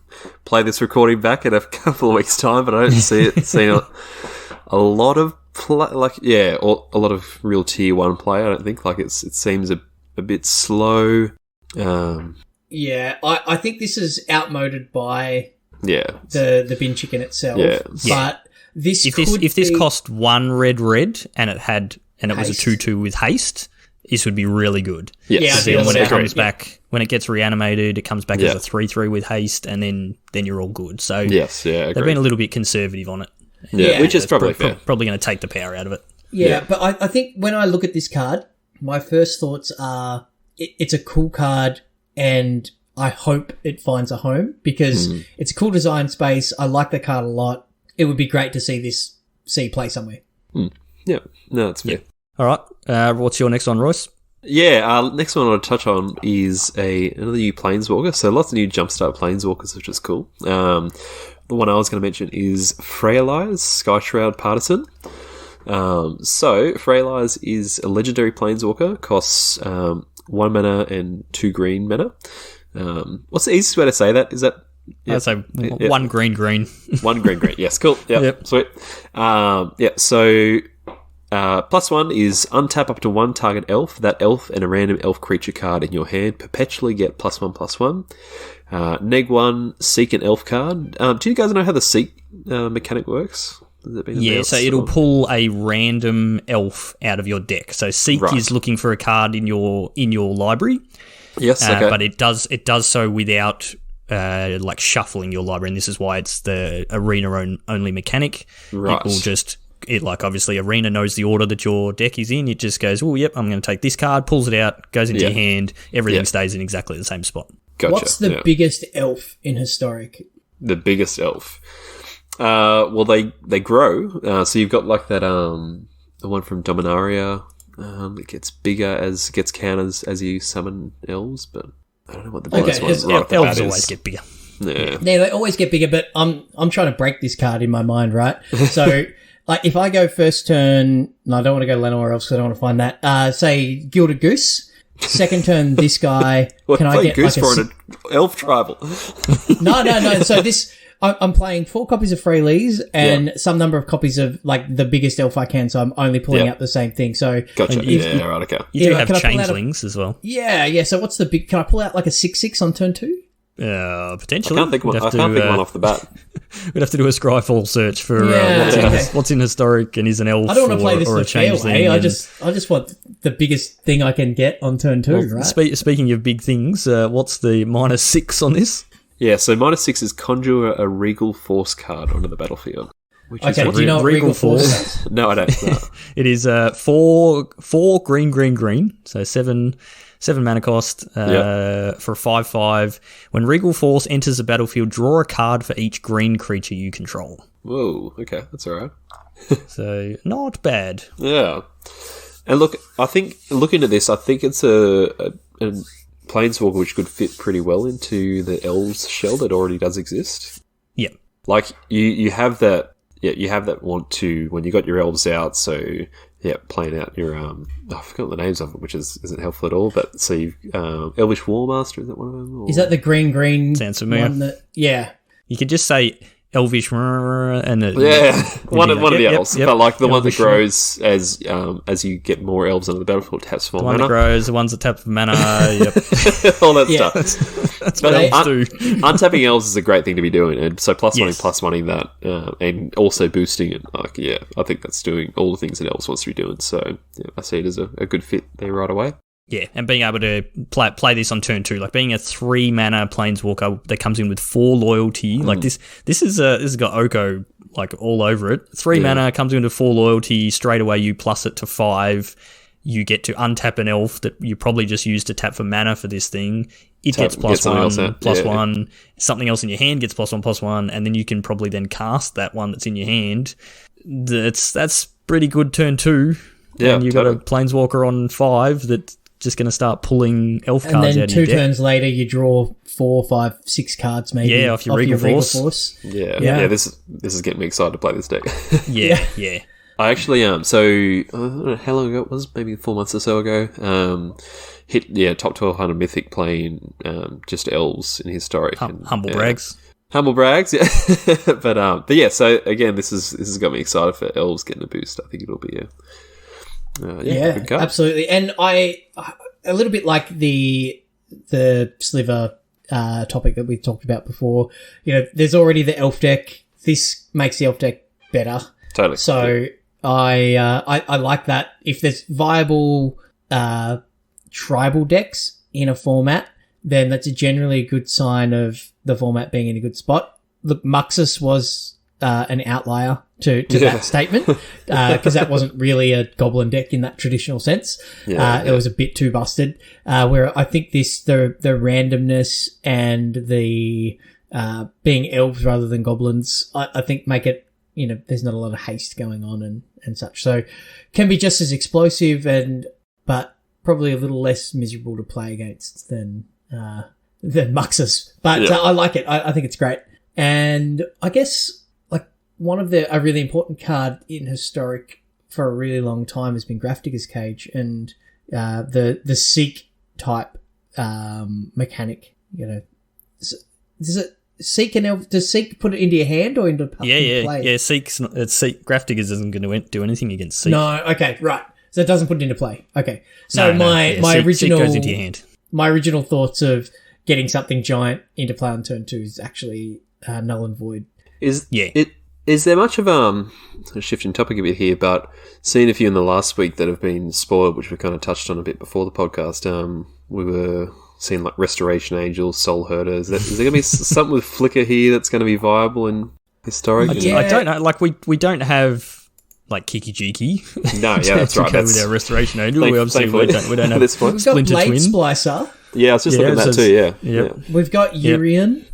play this recording back in a couple of weeks' time, but I don't see a lot of play, or a lot of real tier 1 play. I don't think it seems a bit slow. Yeah, I think this is outmoded by the bin chicken itself. Yeah, but if this cost 1 red and it was a 2/2 with haste, this would be really good. Yes. Then when it comes back, when it gets reanimated, it comes back as a 3/3 with haste, and then you're all good. So they've been a little bit conservative on it. Yeah, which is probably fair. Probably going to take the power out of it. Yeah, but I think when I look at this card, my first thoughts are it's a cool card, and I hope it finds a home because it's a cool design space. I like the card a lot. It would be great to see play somewhere. Yeah, no, that's fair. Yeah. All right, what's your next one, Royce? Yeah, next one I want to touch on is another new Planeswalker. So lots of new Jumpstart Planeswalkers, which is cool. The one I was going to mention is Freyalize, Skyshroud Partisan. So Freyalize is a legendary Planeswalker, costs 1 mana and 2 green mana. What's the easiest way to say that? Is that... I'd say 1 green. 1 green. Yes, cool. Yep. Sweet. So... +1 is untap up to 1 target elf. That elf and a random elf creature card in your hand perpetually get +1/+1. -1, seek an elf card. Do you guys know how the seek mechanic works? Has it been announced? So it'll pull a random elf out of your deck. So seek is looking for a card in your library. Yes, okay. But it does so without shuffling your library, and this is why it's the arena only mechanic. Right. It will just... obviously Arena knows the order that your deck is in. It just goes, oh, yep, I'm going to take this card, pulls it out, goes into your hand, everything stays in exactly the same spot. Gotcha. What's the biggest elf in Historic? The biggest elf? Well, they grow. So you've got that, the one from Dominaria. It gets bigger as it gets counters as you summon elves, but I don't know what the biggest one is. Elves always get bigger. Yeah, they always get bigger, but I'm trying to break this card in my mind, right? So... if I go first turn, no, I don't want to go Lenore Elves because I don't want to find that. Say Gilded Goose. Second turn, this guy. Can I get Goose for an elf tribal? No. So I'm playing 4 copies of Freyalize and some number of copies of the biggest elf I can. So I'm only pulling out the same thing. So gotcha. Right. Okay. You do have changelings as well. Yeah. So what's the big? Can I pull out a 6/6 on turn 2? Potentially. I can't think of one off the bat. We'd have to do a Scryfall search for what's in historic and is an elf. I don't want to play this or the a change fair way. thing. I just want the biggest thing I can get on turn 2, right? Speaking of big things, what's the -6 on this? Yeah, so -6 is conjure a Regal Force card onto the battlefield. Okay, do you know what Regal Force is? No, I don't. No. It is 4 green, so 7 mana cost for a 5/5. When Regal Force enters the battlefield, draw a card for each green creature you control. Whoa, okay, that's all right. So, not bad. Yeah. And look, I think, looking at this, I think it's a Planeswalker which could fit pretty well into the Elves shell that already does exist. Yeah. Like, you have that, you have that want to, when you got your Elves out, so, playing out your, I forgot the names of it, which isn't helpful at all, but so you've, Elvish Warmaster, is that one of them? Or? Is that the green Sounds familiar. one that, yeah. You could just say Elvish and one of the elves, but like the one that Elvish, grows as you get more elves onto the battlefield, taps more the one mana. that grows, the ones that tap for mana, yep. All that stuff. That's what elves do. Untapping elves is a great thing to be doing, and so plus Yes. money that, and also boosting it. Like, I think that's doing all the things that elves wants to be doing. So I see it as a good fit there right away. Yeah, and being able to play this on turn 2, like being a 3 mana planeswalker that comes in with 4 loyalty, like this has got Oko like all over it. 3 mana comes into 4 loyalty, straight away you plus it to 5. You get to untap an elf that you probably just used to tap for mana for this thing. It gets +1, something else in your hand gets +1, and then you can probably then cast that one that's in your hand. That's pretty good turn 2. Yeah, and you've got a planeswalker on 5 that's just going to start pulling elf cards out of your deck. And then 2 turns later, you draw 4, 5, 6 cards maybe. Yeah, off your Regal Force. Yeah. This is getting me excited to play this deck. Yeah. I actually so I don't know how long ago it was, maybe 4 months or so ago. Hit top 1200 Mythic playing just elves in historic. Humble brags. Humble brags, yeah. but yeah. So again, this has got me excited for elves getting a boost. I think it'll be good card. Absolutely. And a little bit like the Sliver topic that we talked about before. There's already the elf deck. This makes the elf deck better. Totally. So I like that. If there's viable tribal decks in a format, then that's generally a good sign of the format being in a good spot. Look, Muxus was an outlier to that statement because that wasn't really a goblin deck in that traditional sense. It was a bit too busted. Where I think the randomness and the being elves rather than goblins, I think make it, there's not a lot of haste going on and such. So can be just as explosive but probably a little less miserable to play against than Muxus. But I like it. I think it's great. And I guess a really important card in historic for a really long time has been Grafdigger's Cage, and the seek type mechanic. Does it seek an elf? Does seek put it into your hand or into play? Yeah. Seek Grafdiggers isn't going to do anything against seek. No, okay, right. So it doesn't put it into play. Okay, so my original seek goes into your hand. My original thoughts of getting something giant into play on turn 2 is actually null and void. Is there much of a shifting topic a bit here, but seeing a few in the last week that have been spoiled, which we kind of touched on a bit before the podcast, we were seeing like Restoration Angels, Soul Herders. Is there going to be something with Flicker here that's going to be viable in historic? I don't know. Like we don't have like Kiki Jiki. No, yeah, that's right. With our Restoration Angel, we obviously we don't have this point. We've got Splinter Blade Twin. Splicer. Yeah, I was just looking at that too. Yeah, Yep. We've got Urian.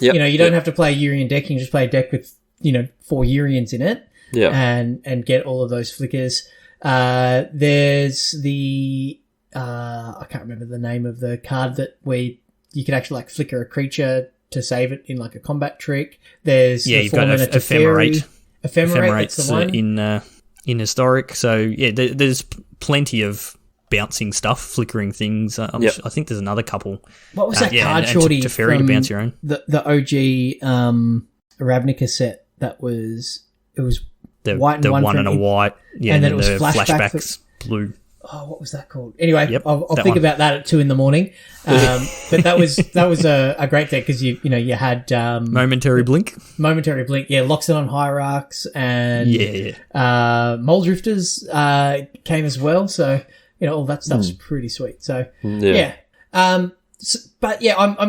Yep. You don't have to play a Urian deck. You can just play a deck with 4 Urians in it. Yeah. And get all of those flickers. There's the I can't remember the name of the card where you can actually like flicker a creature to save it in like a combat trick. There's you've got Ephemerate. Ephemerate, that's the one. In historic. So yeah, there's plenty of bouncing stuff, flickering things. I think there's another couple. What was that card, Shorty? Teferi to bounce your own. The OG Ravnica set that was the white and one and a white. Yeah, and then it it was the flashbacks blue. what was that called? Anyway, Yep, I'll that think one. about that at 2 a.m. But that was a great deck because you had Momentary blink. Momentary Blink, Loxodon Hierarchs and Mole Drifters came as well. So all that stuff's pretty sweet. So I'm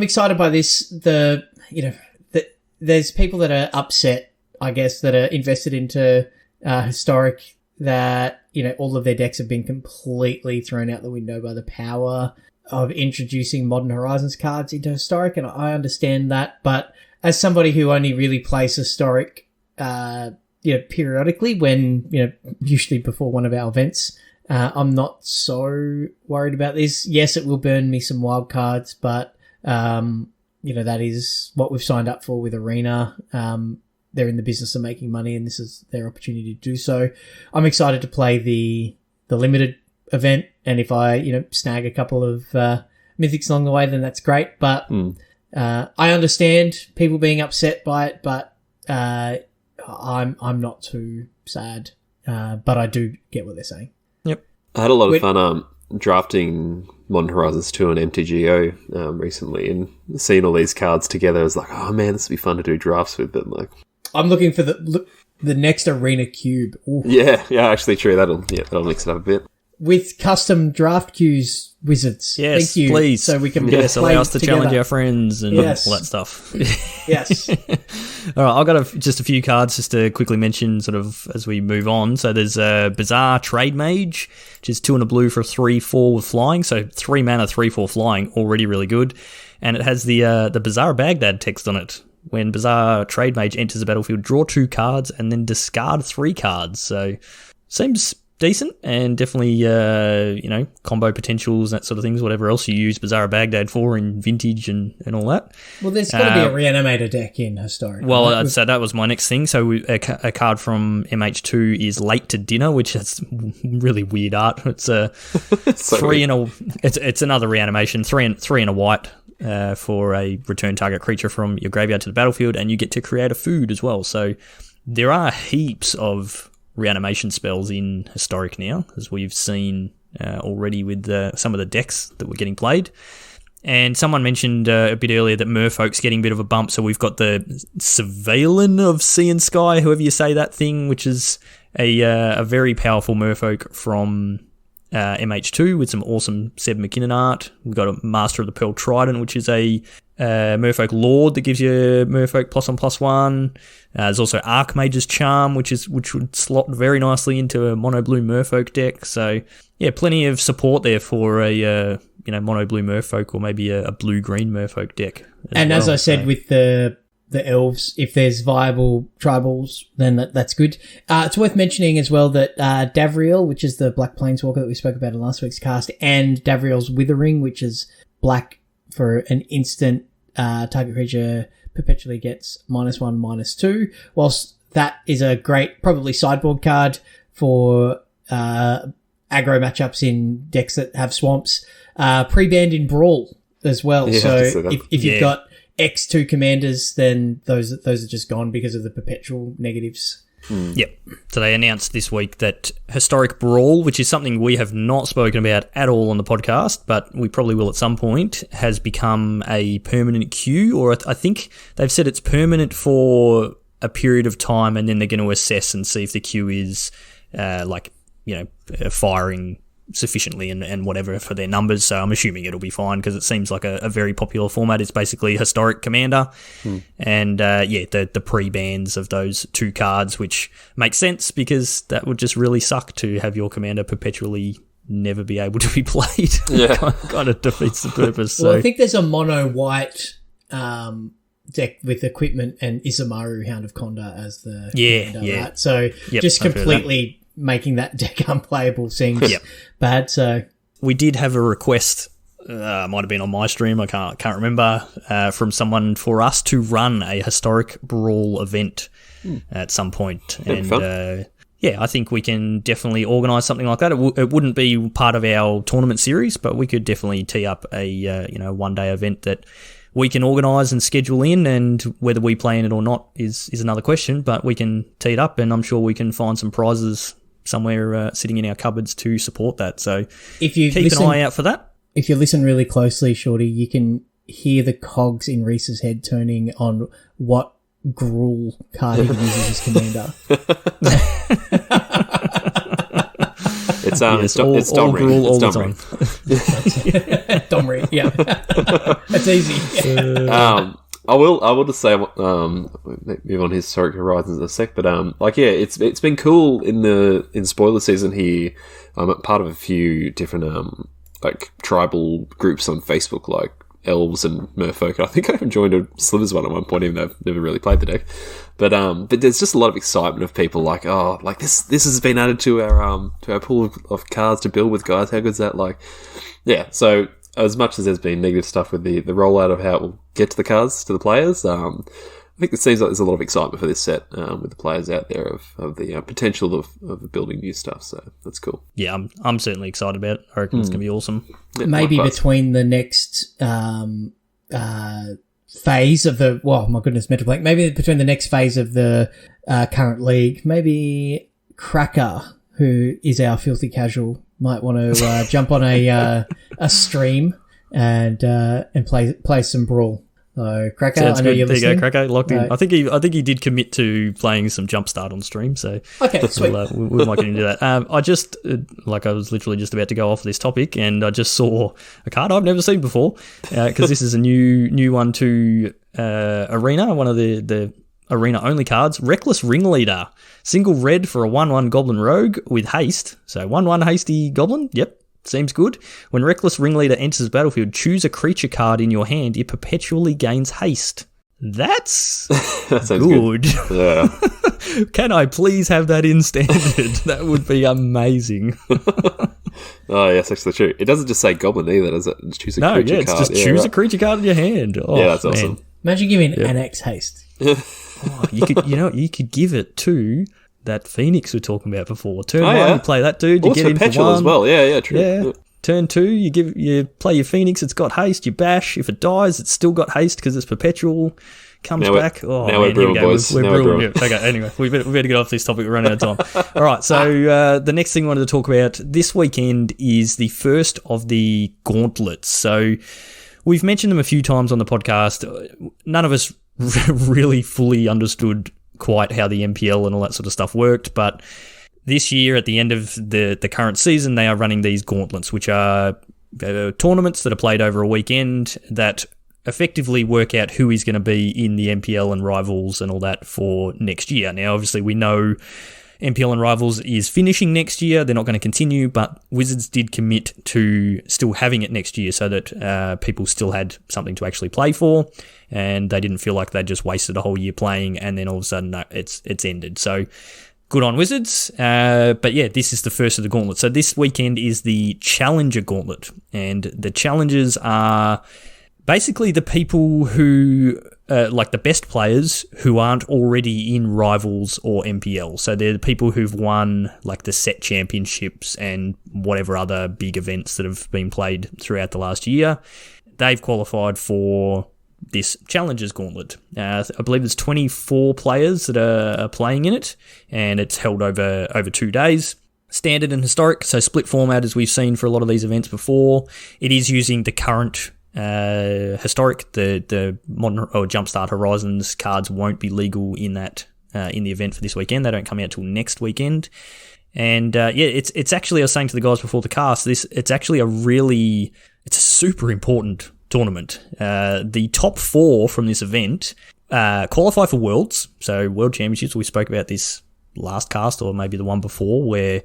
excited by this. There's people that are upset, I guess, that are invested into Historic, that all of their decks have been completely thrown out the window by the power of introducing Modern Horizons cards into Historic, and I understand that. But as somebody who only really plays Historic, periodically, when usually before one of our events, I'm not so worried about this. Yes, it will burn me some wild cards, but that is what we've signed up for with Arena. They're in the business of making money, and this is their opportunity to do so. I'm excited to play the limited event, and if I snag a couple of mythics along the way, then that's great. But I understand people being upset by it, but I'm not too sad. But I do get what they're saying. Yep. I had a lot of fun drafting Modern Horizons 2 and MTGO recently, and seeing all these cards together, I was like, oh man, this would be fun to do drafts with, but like... I'm looking for the next Arena Cube. Ooh. Yeah, actually true. That'll mix it up a bit. With custom draft queues, Wizards. Yes, thank you. please. So we can allow play us to together. challenge our friends and all that stuff. Yes. All right, I've got just a few cards just to quickly mention sort of as we move on. So there's a Bizarre Trade Mage, which is 2 and a blue for 3/4 with flying. So 3 mana, 3/4 flying, already really good. And it has the Bizarre Baghdad text on it. When Bizarre Trade Mage enters the battlefield, draw 2 cards and then discard 3 cards. So seems decent, and definitely combo potentials, that sort of things, whatever else you use Bizarre Baghdad for in Vintage and all that. Well, there's got to be a Reanimator deck in Historic. Well, so that was my next thing. So a card from MH2 is Late to Dinner, which has really weird art. It's a it's another reanimation, three and a white. For a return target creature from your graveyard to the battlefield, and you get to create a food as well. So there are heaps of reanimation spells in Historic now, as we've seen already with some of the decks that were getting played. And someone mentioned a bit earlier that Merfolk's getting a bit of a bump, so we've got the Surveillance of Sea and Sky, however you say that thing, which is a very powerful Merfolk from... MH2 with some awesome Seb McKinnon art. We've got a Master of the Pearl Trident, which is a Merfolk Lord that gives you Merfolk +1/+1. There's also Archmage's Charm, which would slot very nicely into a mono blue Merfolk deck. So yeah, plenty of support there for a mono blue Merfolk, or maybe a blue green Merfolk deck. As I said, with the elves, if there's viable tribals, then that's good. It's worth mentioning as well that Davriel, which is the black planeswalker that we spoke about in last week's cast, and Davriel's Withering, which is black for an instant target creature perpetually gets -1/-2. Whilst that is a great, probably sideboard card for aggro matchups in decks that have swamps. Pre-banned in Brawl as well. Yeah, so if you've got X2 commanders, then those are just gone because of the perpetual negatives. Yep. So they announced this week that Historic Brawl, which is something we have not spoken about at all on the podcast, but we probably will at some point, has become a permanent queue, or I think they've said it's permanent for a period of time, and then they're going to assess and see if the queue is firing sufficiently and whatever for their numbers. So I'm assuming it'll be fine, because it seems like a very popular format. It's basically Historic Commander and the pre-bans of those 2 cards, which makes sense because that would just really suck to have your commander perpetually never be able to be played. Yeah. Kind of defeats the purpose. Well, so. I think there's a mono white deck with equipment and Isamaru, Hound of Conda as the commander, right? So just completely making that deck unplayable seems bad. So we did have a request, might have been on my stream, I can't remember, from someone for us to run a Historic Brawl event at some point. And I think we can definitely organise something like that. It wouldn't be part of our tournament series, but we could definitely tee up a one-day event that we can organise and schedule in, and whether we play in it or not is another question, but we can tee it up, and I'm sure we can find some prizes somewhere sitting in our cupboards to support that. So If you keep an eye out for that. If you listen really closely, Shorty, you can hear the cogs in Reese's head turning on what gruel card he uses as commander. It's Yes, Dom all gruel all the time. Domri, yeah. That's easy. I will just say, move on historic horizons in a sec, but it's been cool in spoiler season here. I'm part of a few different like tribal groups on Facebook, like elves and merfolk. I think I even joined a Slivers one at one point, even though I've never really played the deck. But there's just a lot of excitement of people like, oh, like this has been added to our pool of cards to build with, guys. How good's that? Like, yeah. So as much as there's been negative stuff with the rollout of how it will get to the cards to the players, I think it seems like there's a lot of excitement for this set with the players out there of the potential of building new stuff. So that's cool. Yeah, I'm certainly excited about it. I reckon it's going to be awesome. Yeah, Maybe likewise. between the next phase of the... Well, my goodness, mental blank. Maybe between the next phase of the current league, maybe Cracker, who is our filthy casual, might want to jump on a stream and play some Brawl. So, Cracker, Sounds I know good. you're There you listening. go, Cracker. Locked in. Right. I think he did commit to playing some Jumpstart on stream, so Okay, sweet. we might get into that. I just I was literally just about to go off this topic, and I just saw a card I've never seen before because this is a new one to Arena, one of the Arena only cards. Reckless Ringleader, single red for a 1/1 Goblin Rogue with haste. So 1/1 hasty Goblin. Yep. Seems good. When Reckless Ringleader enters the battlefield, choose a creature card in your hand. It perpetually gains haste. That's That sounds good. Yeah. Can I please have that in standard? That would be amazing. Oh, yes, actually true. It doesn't just say goblin either, does it? It's choose a No, creature yeah, it's card. just choose a creature card in your hand. Oh, Yeah, that's man. awesome. Imagine giving Annex haste. Oh, you could give it to that Phoenix we were talking about before. Turn one, yeah. you play that dude, you Also get in for perpetual one. as well. Yeah, true. Yeah. Turn two, you play your Phoenix, it's got haste, you bash. If it dies, it's still got haste because it's perpetual. Comes Now we're- back. Oh, now we're man, here we brewing, go. boys. We're Now we're brewing. brewing. Yeah. Okay, anyway, we better get off this topic. We're running out of time. All right, so the next thing I wanted to talk about this weekend is the first of the gauntlets. So we've mentioned them a few times on the podcast. None of us really fully understood quite how the MPL and all that sort of stuff worked, but this year at the end of the current season, they are running these gauntlets, which are tournaments that are played over a weekend that effectively work out who is going to be in the MPL and Rivals and all that for next year. Now, obviously, we know MPL and Rivals is finishing next year. They're not going to continue, but Wizards did commit to still having it next year so that people still had something to actually play for, and they didn't feel like they just wasted a whole year playing and then all of a sudden, no, it's ended. So good on Wizards. But yeah, this is the first of the gauntlet. So this weekend is the Challenger Gauntlet, and the challengers are basically the people who, like the best players who aren't already in Rivals or MPL. So they're the people who've won like the set championships and whatever other big events that have been played throughout the last year. They've qualified for this Challengers Gauntlet. I believe there's 24 players that are playing in it, and it's held over 2 days. Standard and historic, so split format as we've seen for a lot of these events before. It is using the current historic, the modern or Jumpstart Horizons cards won't be legal in that in the event for this weekend. They don't come out till next weekend. And it's actually, I was saying to the guys before the cast, it's actually it's a super important tournament. The top 4 from this event qualify for Worlds, so World Championships. We spoke about this last cast or maybe the one before, where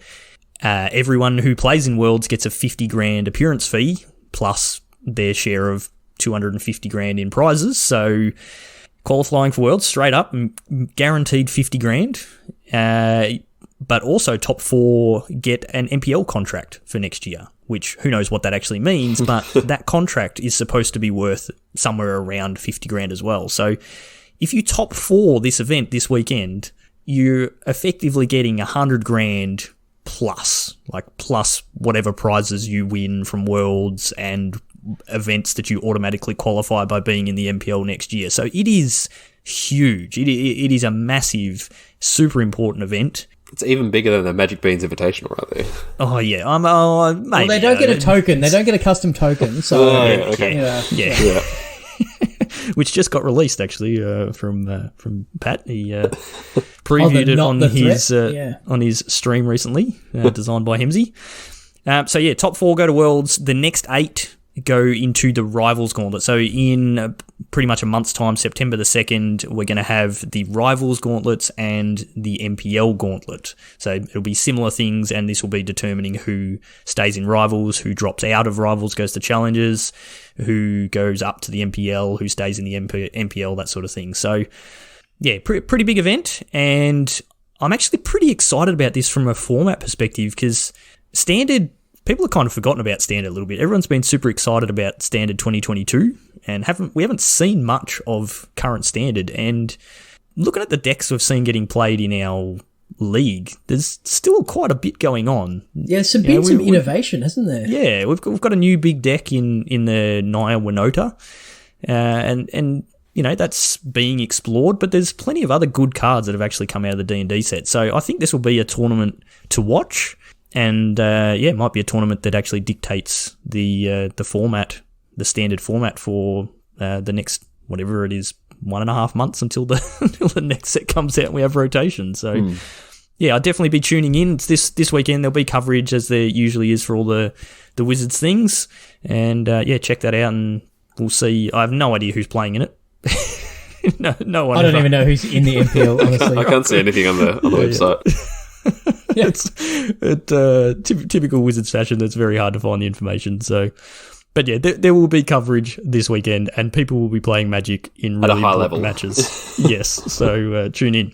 everyone who plays in Worlds gets a 50 grand appearance fee plus their share of 250 grand in prizes. So qualifying for Worlds straight up, guaranteed 50 grand. But also top 4 get an MPL contract for next year, which who knows what that actually means, but that contract is supposed to be worth somewhere around 50 grand as well. So if you top 4 this event this weekend, you're effectively getting 100 grand plus whatever prizes you win from Worlds and events that you automatically qualify by being in the MPL next year. So it is huge. It is a massive, super important event. It's even bigger than the Magic Beans Invitational right there. Oh yeah, maybe. Well, they don't get a token. They don't get a custom token. So okay. Yeah. Which just got released actually from Pat. He previewed it on his stream recently, designed by Hemsey. So yeah, top 4 go to Worlds. The next 8 go into the Rivals Gauntlet. So in pretty much a month's time, September the 2nd, we're going to have the Rivals Gauntlets and the MPL Gauntlet. So it'll be similar things, and this will be determining who stays in Rivals, who drops out of Rivals, goes to Challengers, who goes up to the MPL, who stays in the MPL, that sort of thing. So yeah, pretty big event, and I'm actually pretty excited about this from a format perspective, because Standard, people have kind of forgotten about Standard a little bit. Everyone's been super excited about Standard 2022, and we haven't seen much of current Standard. And looking at the decks we've seen getting played in our league, there's still quite a bit going on. Yeah, there's been some innovation, hasn't there? Yeah, we've got a new big deck in the Naya Winota, and that's being explored. But there's plenty of other good cards that have actually come out of the D&D set. So I think this will be a tournament to watch. And it might be a tournament that actually dictates the format, the standard format for the next, whatever it is, 1.5 months until the next set comes out and we have rotation. So, I'll definitely be tuning in. It's this weekend. There'll be coverage, as there usually is for all the Wizards things. And, check that out, and we'll see. I have no idea who's playing in it. no one. I don't even know who's in the MPL, honestly. I can't see anything on the website. Yeah. It's typical Wizards fashion. That's very hard to find the information. So, but yeah, there will be coverage this weekend, and people will be playing Magic in really high important level matches. Yes, so tune in.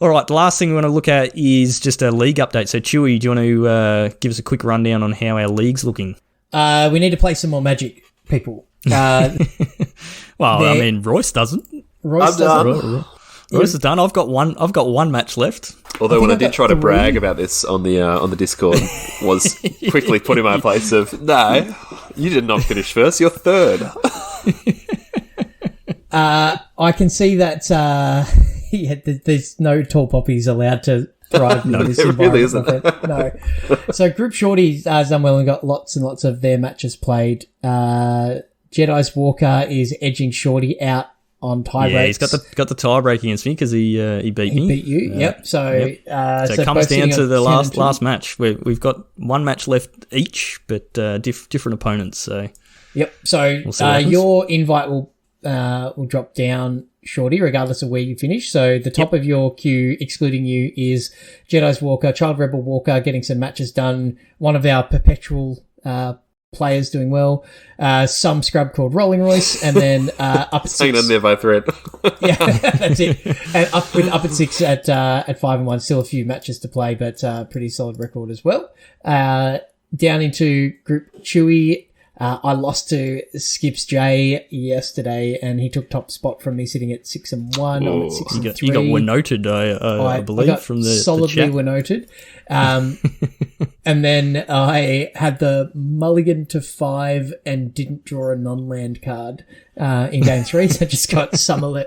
All right, the last thing we want to look at is just a league update. So, Chewy, do you want to give us a quick rundown on how our league's looking? We need to play some more Magic, people. Well, I mean, Royce doesn't. Royce doesn't. Royce is done. I've got one match left. Although when I did try to brag about this on the Discord, was quickly put in my place of, no, you did not finish first. You're third. I can see that there's no tall poppies allowed to thrive in this environment. Really isn't. No. So Group Shorty has done well and got lots and lots of their matches played. Jedi's Walker is edging Shorty out on tie breaks. Yeah, he's got the tie break against me because he beat me. He beat you. Yep. So it comes down to the last match. We've got one match left each, but different opponents. So yep. So we'll your invite will drop down, Shorty, regardless of where you finish. So the top of your queue, excluding you, is Jedi's Walker, Child Rebel Walker, getting some matches done. One of our perpetual players doing well. Some scrub called Rolling Royce, and then up at 6. Hanging in there by thread. Yeah, that's it. And up at 6 at 5-1. Still a few matches to play, but pretty solid record as well. Down into Group Chewy. I lost to Skips J yesterday, and he took top spot from me, sitting at 6-1. I'm at 6-3. You got Winoted, I believe, from the solidly chat. Winoted. And then I had the mulligan to 5 and didn't draw a non-land card in game 3, so I just got summarily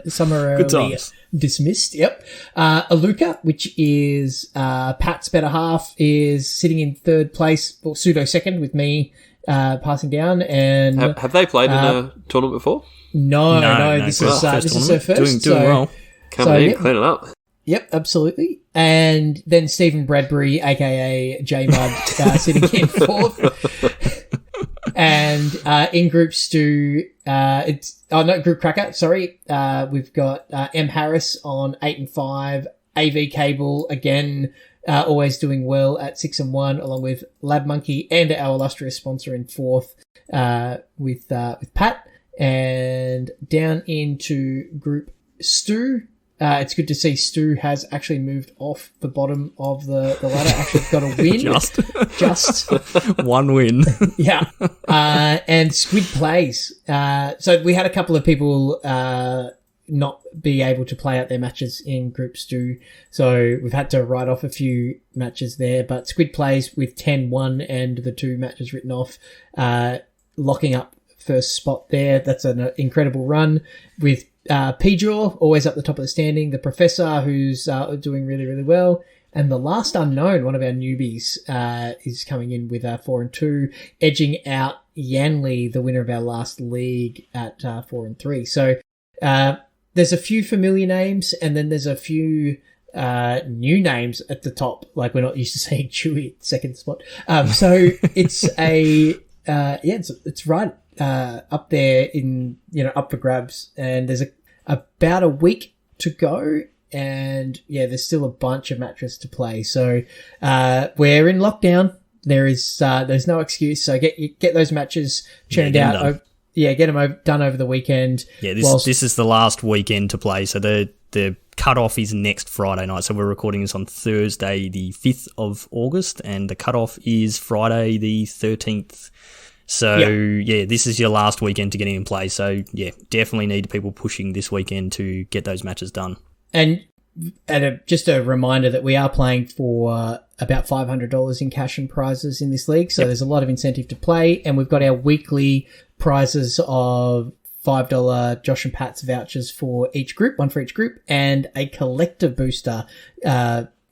dismissed. Yep. Aluka, which is Pat's better half, is sitting in third place, or pseudo second, with me passing down. And have they played in a tournament before? No. This is her first. Doing well. Come in, clean it up. Yep, absolutely. And then Stephen Bradbury, aka J Mud, sitting in fourth. And in Group Stu, Group Cracker. Sorry, we've got M Harris on 8 and 5. AV Cable again. Always doing well at 6-1, along with Lab Monkey and our illustrious sponsor in fourth, with Pat. And down into Group Stu, it's good to see Stu has actually moved off the bottom of the ladder. Actually got a win. Just one win. Yeah. And Squid plays. So we had a couple of people not be able to play out their matches in Group Stu. So we've had to write off a few matches there, but Squid plays with 10-1 and the 2 matches written off, locking up first spot there. That's an incredible run, with P-Jaw, always up the top of the standing. The Professor, who's doing really, really well. And the Last Unknown, one of our newbies, is coming in with 4-2, edging out Yanley, the winner of our last league, at 4-3. So there's a few familiar names, and then there's a few new names at the top. Like, we're not used to seeing Chewy at second spot. So it's it's right up there in, up for grabs. And there's about a week to go. And there's still a bunch of matches to play. So we're in lockdown. There's no excuse. So get those matches churned out. Get them done over the weekend. Yeah, this is the last weekend to play. So the cutoff is next Friday night. So we're recording this on Thursday, the 5th of August, and the cutoff is Friday, the 13th. So this is your last weekend to get in play. So definitely need people pushing this weekend to get those matches done. And just a reminder that we are playing for about $500 in cash and prizes in this league. So there's a lot of incentive to play. And we've got our weekly prizes of $5 Josh and Pat's vouchers for each group, one for each group, and a collector booster,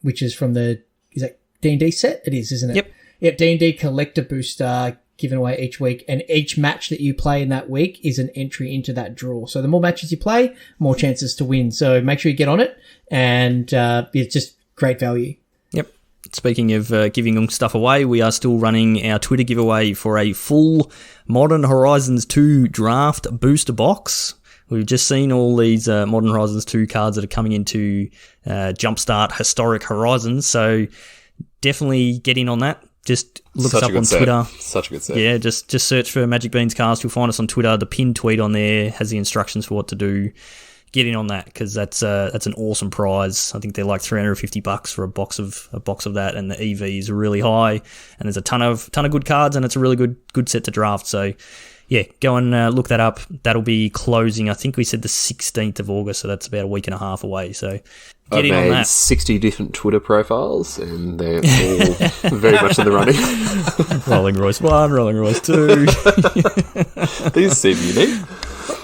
which is from is that D&D set? It is, isn't it? Yep, D&D collector booster given away each week, and each match that you play in that week is an entry into that draw. So the more matches you play, more chances to win. So make sure you get on it, and it's just great value. Yep. Speaking of giving stuff away, we are still running our Twitter giveaway for a full Modern Horizons 2 draft booster box. We've just seen all these Modern Horizons 2 cards that are coming into Jumpstart Historic Horizons, so definitely get in on that. Just look us up on Twitter. Such a good set. Yeah, just search for Magic Beans Cast. You'll find us on Twitter. The pinned tweet on there has the instructions for what to do. Get in on that, because that's an awesome prize. I think they're like $350 for a box of that, and the EV is really high, and there's a ton of good cards, and it's a really good set to draft. So go and look that up. That'll be closing, I think we said the 16th of August, so that's about a week and a half away. So get in on that. 60 different Twitter profiles, and they're all very much in the running. Rolling Royce 1, Rolling Royce 2. These seem unique.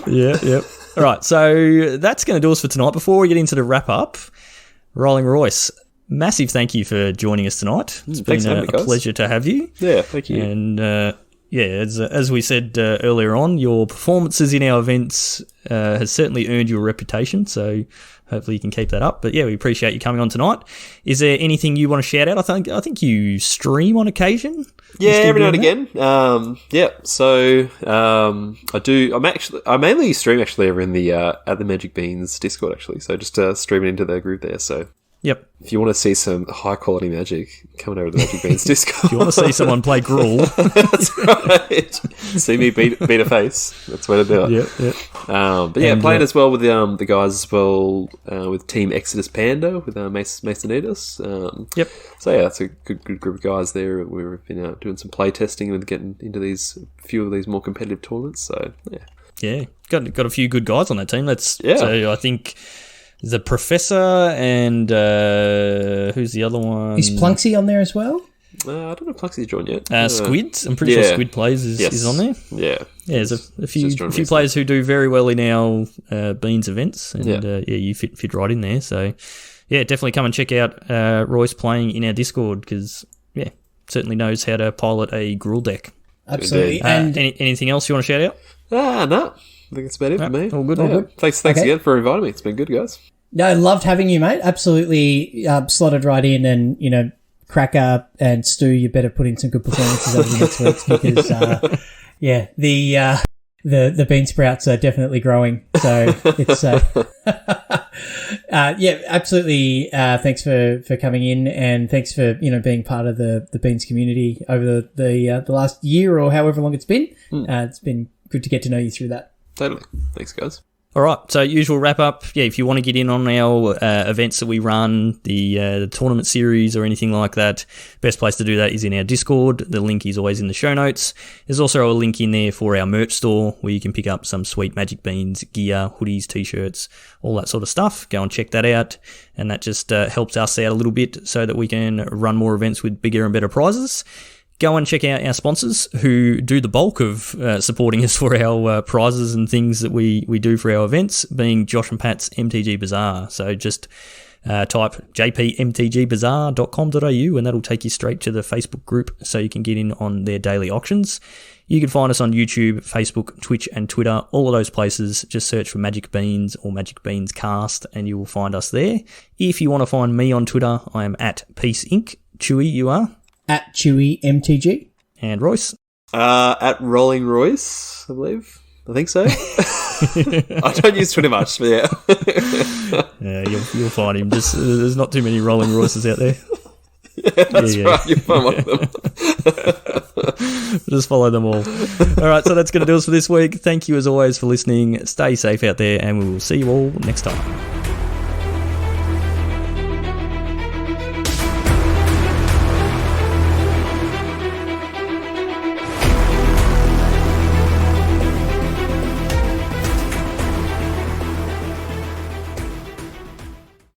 Yep. All right, so that's going to do us for tonight. Before we get into the wrap-up, Rolling Royce, massive thank you for joining us tonight. It's been a pleasure to have you. Yeah, thank you. And as we said earlier on, your performances in our events has certainly earned you a reputation, so hopefully you can keep that up. But we appreciate you coming on tonight. Is there anything you want to shout out? I think you stream on occasion. Yeah, every now and again. So I do. I mainly stream actually over in the at the Magic Beans Discord actually. So just streaming into the group there. So yep. If you want to see some high quality Magic, coming over to the Magic Beans Discord. If you want to see someone play Gruul, that's right. See me beat a face. That's where to do it. Yep. But playing as well with the guys as well with Team Exodus Panda with Masonitas. Yep. So that's a good group of guys there. We've been doing some play testing and getting into few of these more competitive tournaments. So got a few good guys on that team. So I think the Professor and who's the other one? Is Plunksy on there as well? I don't know if Plunxy's joined yet. Squid. I'm pretty sure Squid Plays is on there. Yeah. There's a few players who do very well in our Beans events, and you fit right in there. So definitely come and check out Royce playing in our Discord, because certainly knows how to pilot a Gruul deck. Absolutely. And anything else you want to shout out? No. I think that's about it for me. All good. Thanks again for inviting me. It's been good, guys. No, loved having you, mate. Absolutely slotted right in, and Cracker and Stu, you better put in some good performances over the next weeks, because the bean sprouts are definitely growing. So it's absolutely. Thanks for coming in, and thanks for being part of the beans community over the last year or however long it's been. It's been good to get to know you through that. Totally. Thanks, guys. All right, so usual wrap-up. If you want to get in on our events that we run, the tournament series or anything like that, best place to do that is in our Discord. The link is always in the show notes. There's also a link in there for our merch store where you can pick up some sweet Magic Beans gear, hoodies, T-shirts, all that sort of stuff. Go and check that out, and that just helps us out a little bit so that we can run more events with bigger and better prizes. Go and check out our sponsors who do the bulk of supporting us for our prizes and things that we do for our events, being Josh and Pat's MTG Bazaar. So just type jpmtgbazaar.com.au and that'll take you straight to the Facebook group so you can get in on their daily auctions. You can find us on YouTube, Facebook, Twitch and Twitter, all of those places. Just search for Magic Beans or Magic Beans Cast and you will find us there. If you want to find me on Twitter, I am at Peace Inc. Chewy, you are? At Chewy MTG. And Royce? At Rolling Royce, I believe. I think so. I don't use Twitter much, but yeah. Yeah, you'll find him. Just there's not too many Rolling Royces out there. Yeah, that's right. You'll find one of them. Just follow them all. All right, so that's going to do us for this week. Thank you as always for listening. Stay safe out there, and we will see you all next time.